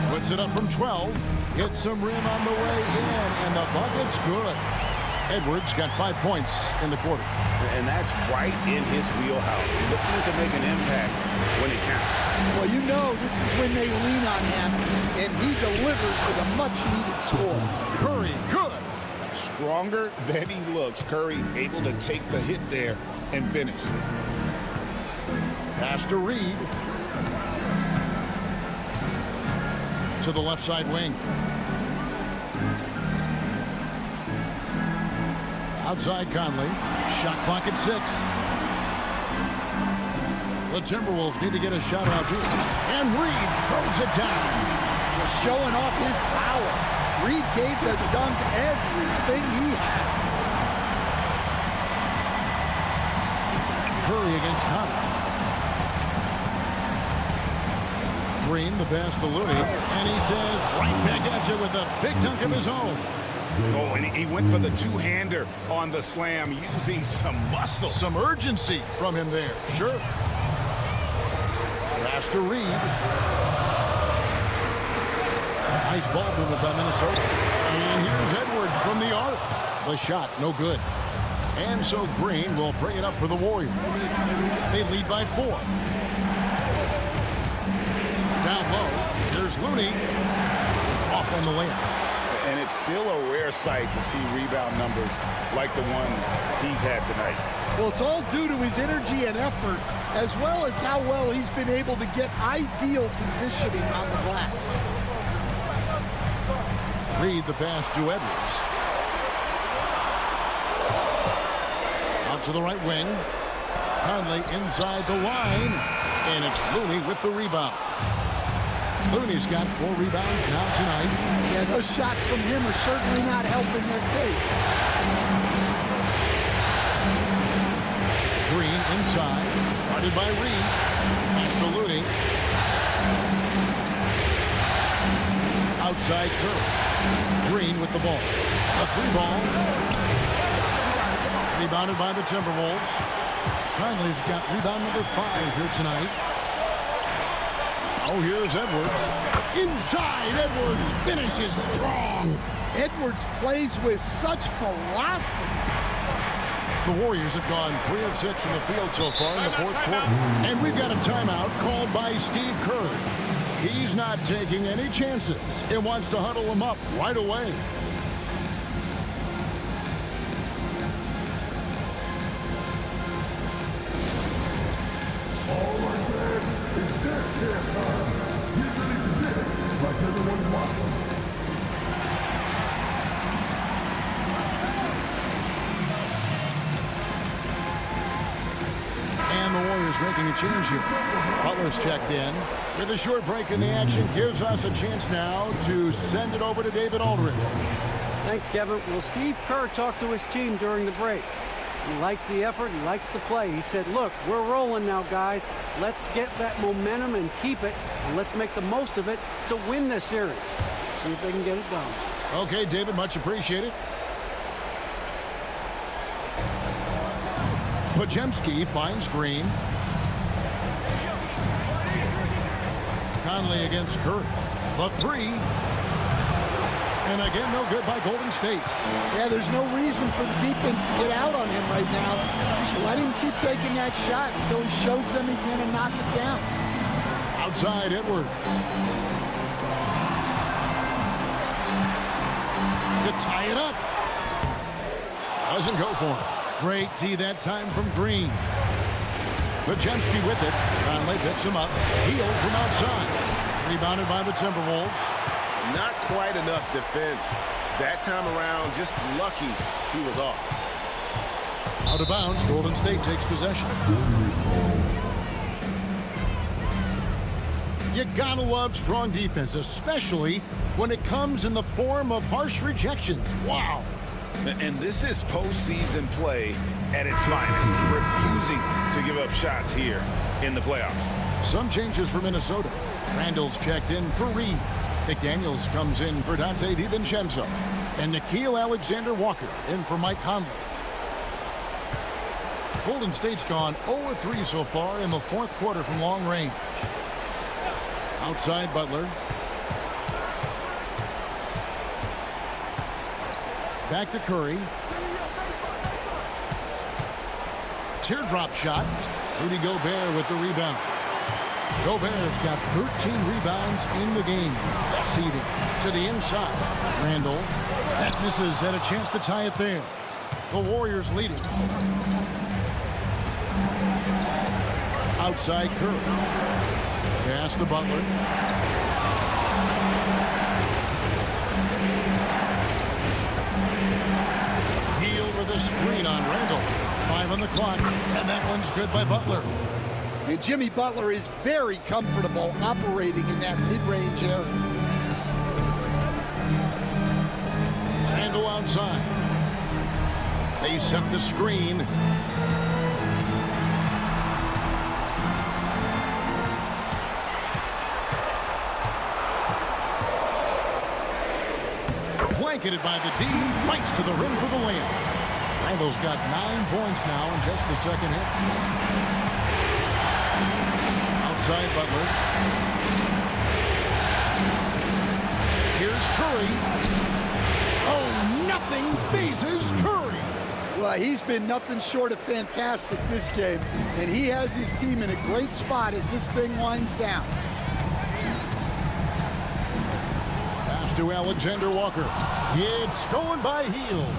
Puts it up from 12. Gets some rim on the way in, and the bucket's good. Edwards got 5 points in the quarter. And that's right in his wheelhouse, looking to make an impact when it counts. Well, you know this is when they lean on him, and he delivers with a much-needed score. Curry, good. Stronger than he looks. Curry able to take the hit there and finish. Pass to Reed. To the left side wing. Outside Conley. Shot clock at 6. The Timberwolves need to get a shot out here. And Reed throws it down. Just showing off his power. Reed gave the dunk everything he had. Curry against Conley. Green, the pass to Looney, and he says right back at you with a big dunk of his own. Oh, and he went for the two-hander on the slam, using some muscle. Some urgency from him there, sure. Pass to Reed. Nice ball movement by Minnesota. And here's Edwards from the arc. The shot, no good. And so Green will bring it up for the Warriors. They lead by 4. Down low, there's Looney. Off on the layup. And it's still a rare sight to see rebound numbers like the ones he's had tonight. Well, it's all due to his energy and effort, as well as how well he's been able to get ideal positioning on the glass. Reed the pass to Edwards. Out to the right wing. Conley inside the line. And it's Looney with the rebound. Looney's got 4 rebounds now tonight. Yeah, those shots from him are certainly not helping their case. Green inside. Guarded by Reed. Pass to Looney. Outside Curry. Green with the ball. A 3 ball. Rebounded by the Timberwolves. Conley's got rebound number 5 here tonight. Oh, here's Edwards. Inside, Edwards finishes strong. Edwards plays with such velocity. The Warriors have gone 3 of 6 in the field so far in the 4th quarter. And we've got a timeout called by Steve Kerr. He's not taking any chances and wants to huddle them up right away. And the Warriors making a change here. Butler's checked in. With a short break in the action, gives us a chance now to send it over to David Aldridge. Thanks, Kevin. Well, Steve Kerr talked to his team during the break. He likes the effort. He likes the play. He said, look, we're rolling now, guys. Let's get that momentum and keep it, and let's make the most of it to win this series. See if they can get it done. Okay, David, much appreciated. Podziemski finds Green. Conley against Curry. The 3. And again, no good by Golden State. Yeah, there's no reason for the defense to get out on him right now. Just let him keep taking that shot until he shows them he's going to knock it down. Outside Edwards. To tie it up. Doesn't go for him. Great D that time from Green. Podziemski with it. Conley picks him up. Healed from outside. Rebounded by the Timberwolves. Not quite enough defense that time around. Just lucky he was off. Out of bounds. Golden State takes possession. You gotta love strong defense, especially when it comes in the form of harsh rejections. Wow. And this is postseason play at its finest, refusing to give up shots here in the playoffs. Some changes for Minnesota. Randall's checked in for Reed. McDaniels comes in for Dante DiVincenzo. And Nickeil Alexander-Walker in for Mike Conley. Golden State's gone 0-3 so far in the 4th quarter from long range. Outside Butler. Back to Curry. teardrop shot. Rudy Gobert with the rebound. Gobert's got 13 rebounds in the game. Seeding to the inside. Randall. That misses. Had a chance to tie it there. The Warriors leading. Outside Curry. Pass to Butler. Hield with a screen on Randall. 5 on the clock, and that one's good by Butler. And Jimmy Butler is very comfortable operating in that mid-range area. Randall outside. They set the screen. Blanketed by the D, fights to the rim for the layup. Randall's got 9 points now in just the second half. Outside Butler. Here's Curry. Oh, nothing phases Curry. Well, he's been nothing short of fantastic this game, and he has his team in a great spot as this thing winds down. Pass to Alexander Walker. It's stolen by Hield.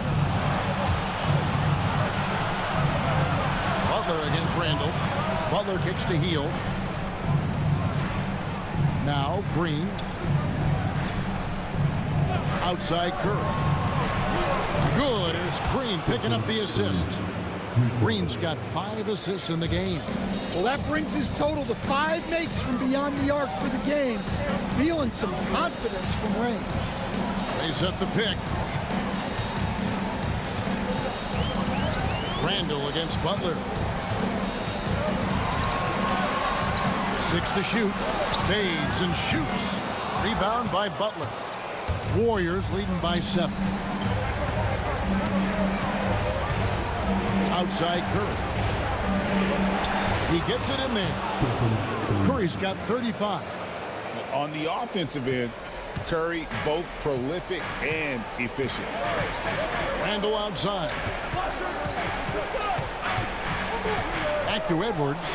Butler against Randall. Butler kicks to Hield. Now Green. Outside Curry. Good, and it's Green picking up the assist. Green's got 5 assists in the game. Well, that brings his total to 5 makes from beyond the arc for the game. Feeling some confidence from Rain. They set the pick. Randall against Butler. 6 to shoot. Fades and shoots. Rebound by Butler. Warriors leading by 7. Outside Curry. He gets it in there. Curry's got 35. On the offensive end, Curry both prolific and efficient. Randall outside. Back to Edwards.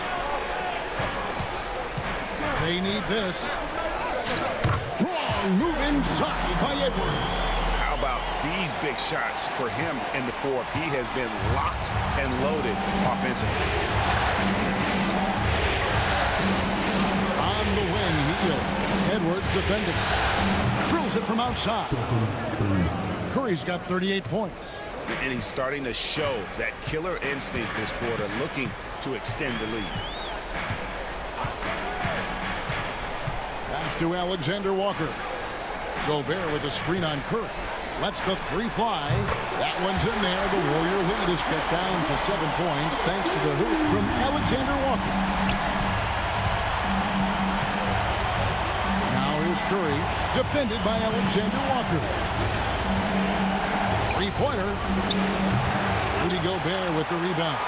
They need this. Strong move inside by Edwards. How about these big shots for him in the fourth? He has been locked and loaded offensively. On the wing, Hield. Edwards defending. Drills it from outside. Curry's got 38 points. And he's starting to show that killer instinct this quarter, looking to extend the lead. Pass to Alexander Walker. Gobert with a screen on Curry. Lets the 3 fly. That one's in there. The Warrior lead is cut down to 7 points thanks to the hoop from Alexander Walker. Now here's Curry, defended by Alexander Walker. 3-pointer. Rudy Gobert with the rebound.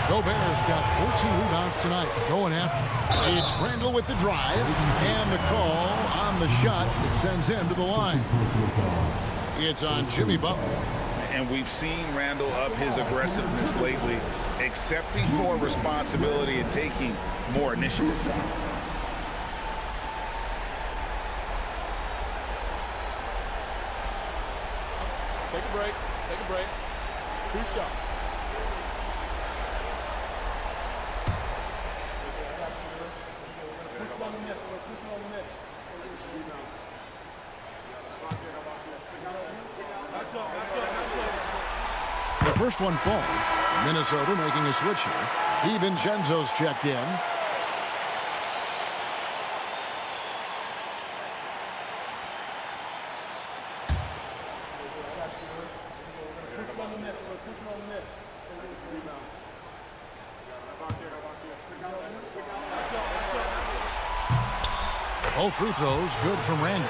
Gobert's got 14 rebounds tonight. Going after. It's Randall with the drive. And the call on the shot that sends him to the line. It's on Jimmy Butler. And we've seen Randall up his aggressiveness lately, accepting more responsibility and taking more initiative. Take a break. Take a break. 2 shots. The first one falls. Minnesota making a switch here. DiVincenzo's checked in. Both free throws good from Randall.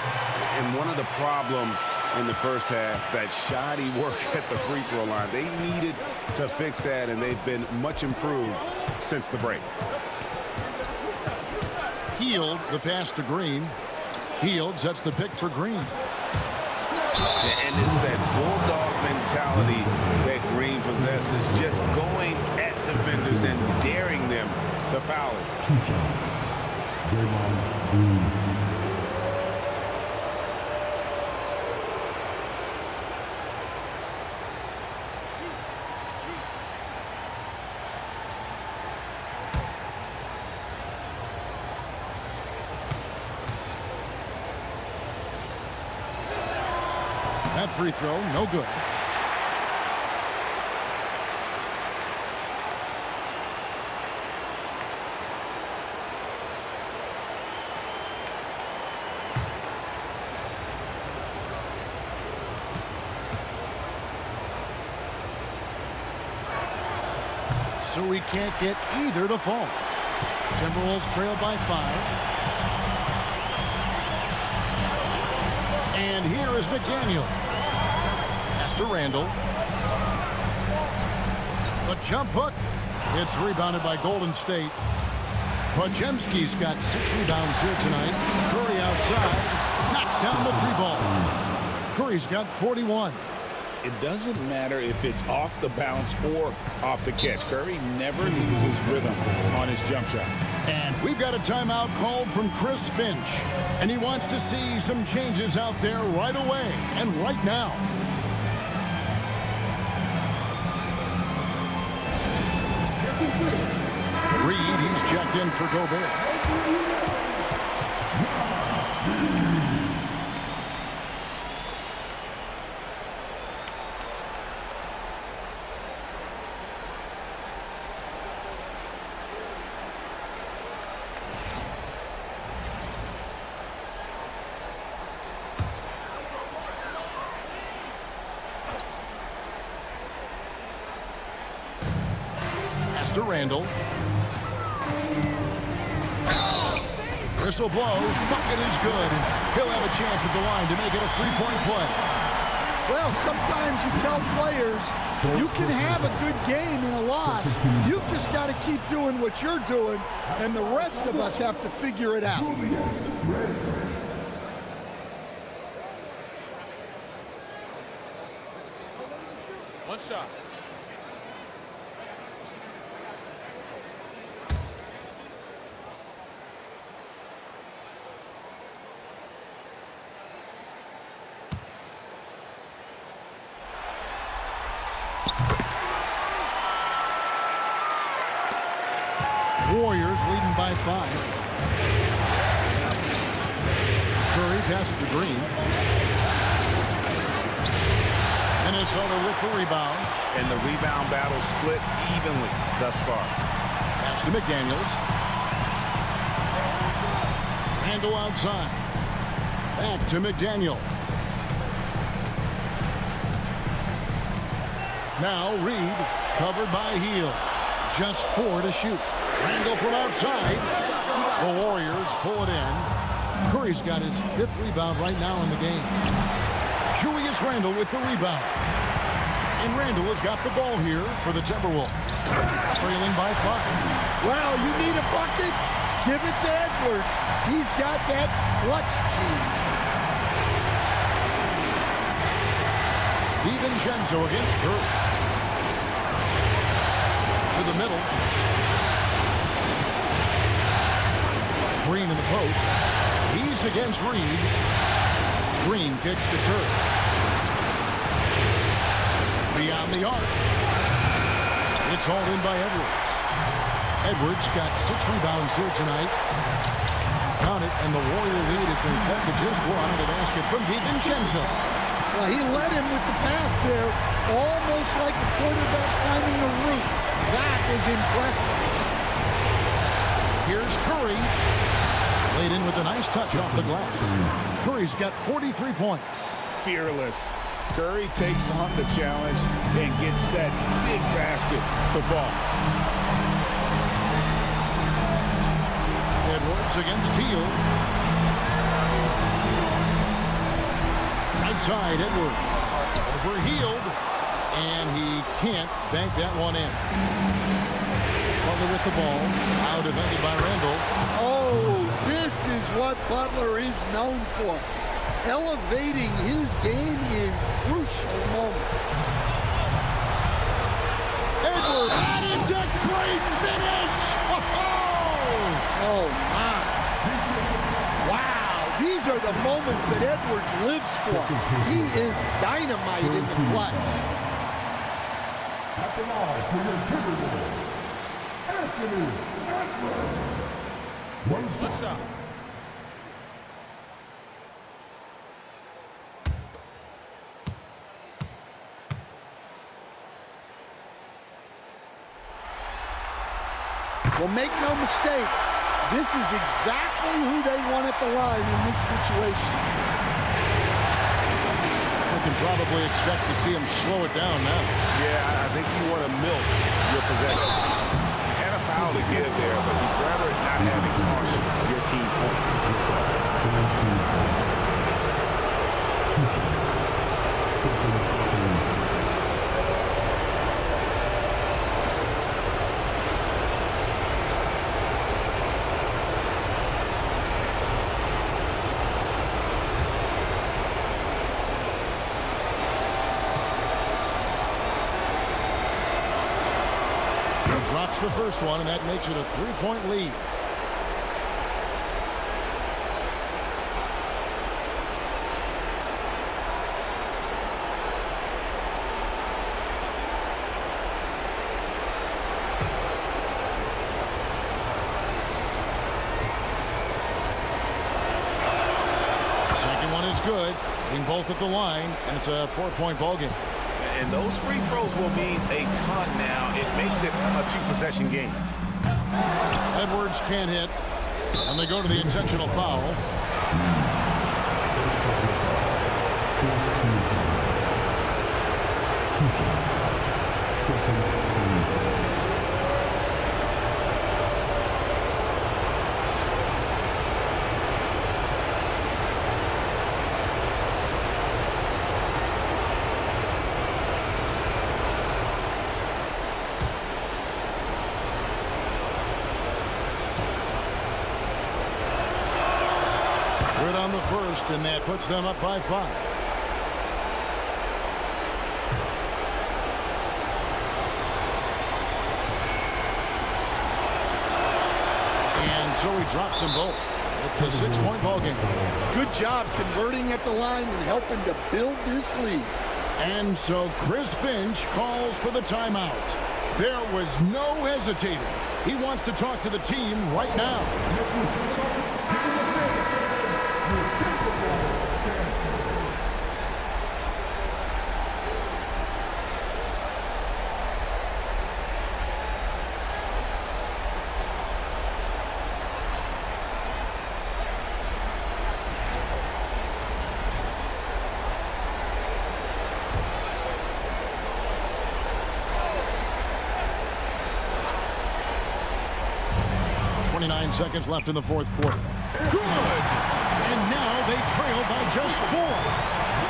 And one of the problems in the first half, that shoddy work at the free throw line. They needed to fix that, and they've been much improved since the break. Hield the pass to Green. Hield sets the pick for Green. And it's that bulldog mentality that Green possesses, just going at defenders and daring them to foul it. That free throw, no good. So we can't get either to fall. Timberwolves trail by 5. And here is McDaniel. Pass to Randall. The jump hook. It's rebounded by Golden State. Podziemski's got 6 rebounds here tonight. Curry outside. Knocks down the 3-ball. Curry's got 41. It doesn't matter if it's off the bounce or off the catch. Curry never loses rhythm on his jump shot. And we've got a timeout called from Chris Finch. And he wants to see some changes out there right away and right now. Reed, he's checked in for Gobert. To Randall. Whistle blows. Bucket is good. And he'll have a chance at the line to make it a 3-point play. Well, sometimes you tell players you can have a good game in a loss. You've just got to keep doing what you're doing, and the rest of us have to figure it out. One shot. Warriors leading by 5. Curry passes to Green. Minnesota with the rebound. And the rebound battle split evenly thus far. Pass to McDaniels. Randall outside. Back to McDaniel. Now Reed covered by Hield. Just 4 to shoot. Randall from outside. The Warriors pull it in. Curry's got his 5th rebound right now in the game. Julius Randall with the rebound. And Randall has got the ball here for the Timberwolves. Trailing by 5. Wow, you need a bucket? Give it to Edwards. He's got that clutch gene. DiVincenzo against Curry. To the middle. Green in the post. He's against Reed. Green kicks to Curry. Beyond the arc. It's hauled in by Edwards. Edwards got 6 rebounds here tonight. Count it, and the Warrior lead has been cut to just 1 on the basket from DiVincenzo. Well, he led him with the pass there, almost like a quarterback timing a route. That was impressive. Here's Curry. Laid in with a nice touch off the glass. Curry's got 43 points. Fearless. Curry takes on the challenge and gets that big basket to fall. Edwards against Hield. Right side, Edwards. Over Hield. And he can't bank that one in. Butler with the ball. Now defended by Randall. Oh, this is what Butler is known for. Elevating his game in crucial moments. Edwards added to the moments that Edwards lives for. He is dynamite in the clutch. At the line for your Timberwolves, Anthony Edwards. What's up? Well, make no mistake, this is exactly who they want at the line in this situation. We can probably expect to see him slow it down now. Yeah, I think you want to milk your possession. You had a foul to give there, but you'd rather it not have it cost your team points. Drops the first one, and that makes it a three-point lead. Second one is good. Hitting both at the line, and it's a 4-point ball game. And those free throws will mean a ton now. It makes it a two-possession game. Edwards can't hit, and they go to the intentional foul. Good on the first, and that puts them up by 5. And so he drops them both. It's a 6-point ball game. Good job converting at the line and helping to build this lead. And so Chris Finch calls for the timeout. There was no hesitating. He wants to talk to the team right now. Seconds left in the fourth quarter. Good! And now they trail by just 4.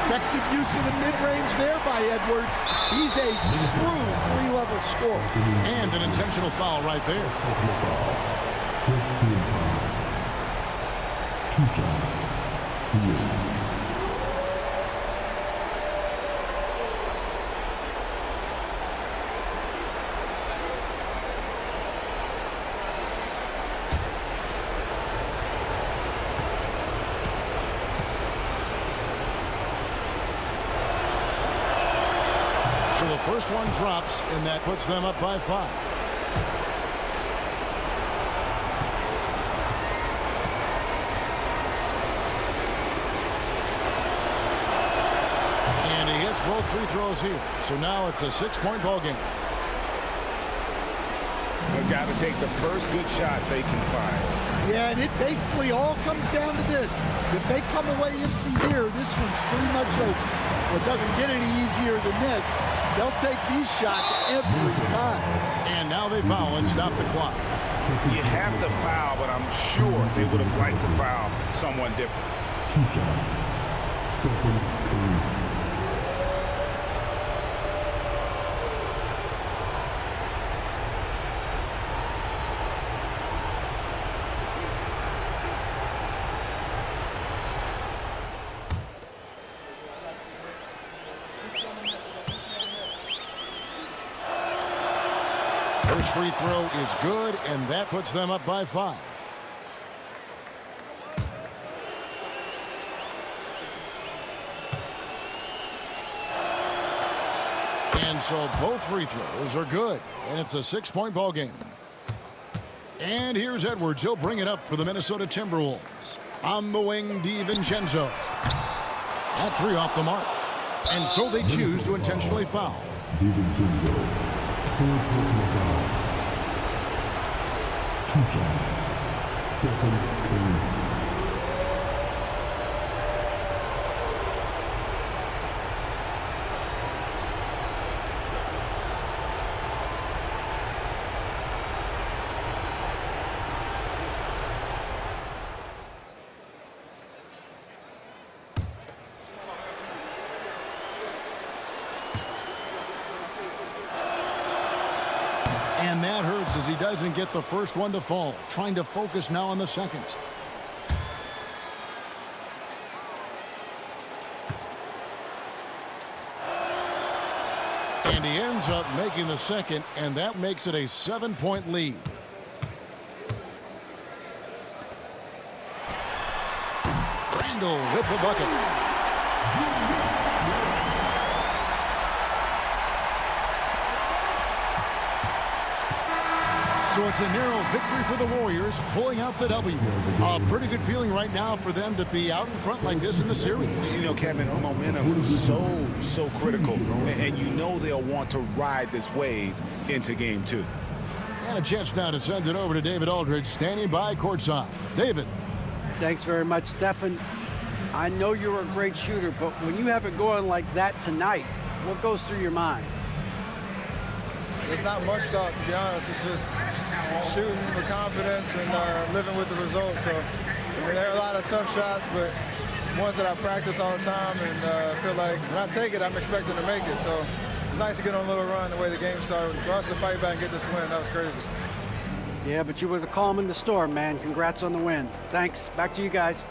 Effective use of the mid-range there by Edwards. He's a true 3-level scorer. And an intentional foul right there. 2 shots. So the first one drops, and that puts them up by 5. And he hits both free throws here. So now it's a 6-point ball game. They've got to take the first good shot they can find. Yeah, and it basically all comes down to this. If they come away empty here, this one's pretty much over. Well, it doesn't get any easier than this. They'll take these shots every time. And now they foul and stop the clock. You have to foul, but I'm sure they would have liked to foul someone different. 2 shots. Stephen Curry. First free throw is good, and that puts them up by 5. And so both free throws are good. And it's a 6-point ball game. And here's Edwards. He'll bring it up for the Minnesota Timberwolves. On the wing, DiVincenzo. That three off the mark. And so they choose to intentionally foul. DiVincenzo. Full personal foul. 2 shots. Stephen Curry. And that hurts as he doesn't get the first one to fall. Trying to focus now on the second. And he ends up making the second, and that makes it a 7-point lead. Randall with the bucket. So it's a narrow victory for the Warriors, pulling out the W. A pretty good feeling right now for them to be out in front like this in the series. You know, Kevin, momentum is so critical. And you know they'll want to ride this wave into game 2. And a chance now to send it over to David Aldridge, standing by courtside. David. Thanks very much, Stephen. I know you're a great shooter, but when you have it going like that tonight, what goes through your mind? There's not much thought, to be honest. It's just shooting with confidence and living with the results. So, I mean, there are a lot of tough shots, but it's ones that I practice all the time, and feel like when I take it, I'm expecting to make it. So it's nice to get on a little run the way the game started. For us to fight back and get this win, that was crazy. Yeah, but you were the calm in the storm, man. Congrats on the win. Thanks. Back to you guys.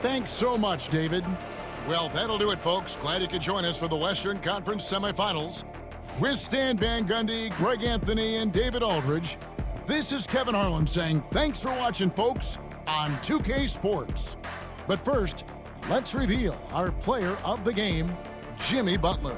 Thanks so much, David. Well, that'll do it, folks. Glad you could join us for the Western Conference semifinals. With Stan Van Gundy, Greg Anthony, and David Aldridge, this is Kevin Harlan saying thanks for watching, folks, on 2K Sports. But first, let's reveal our player of the game, Jimmy Butler.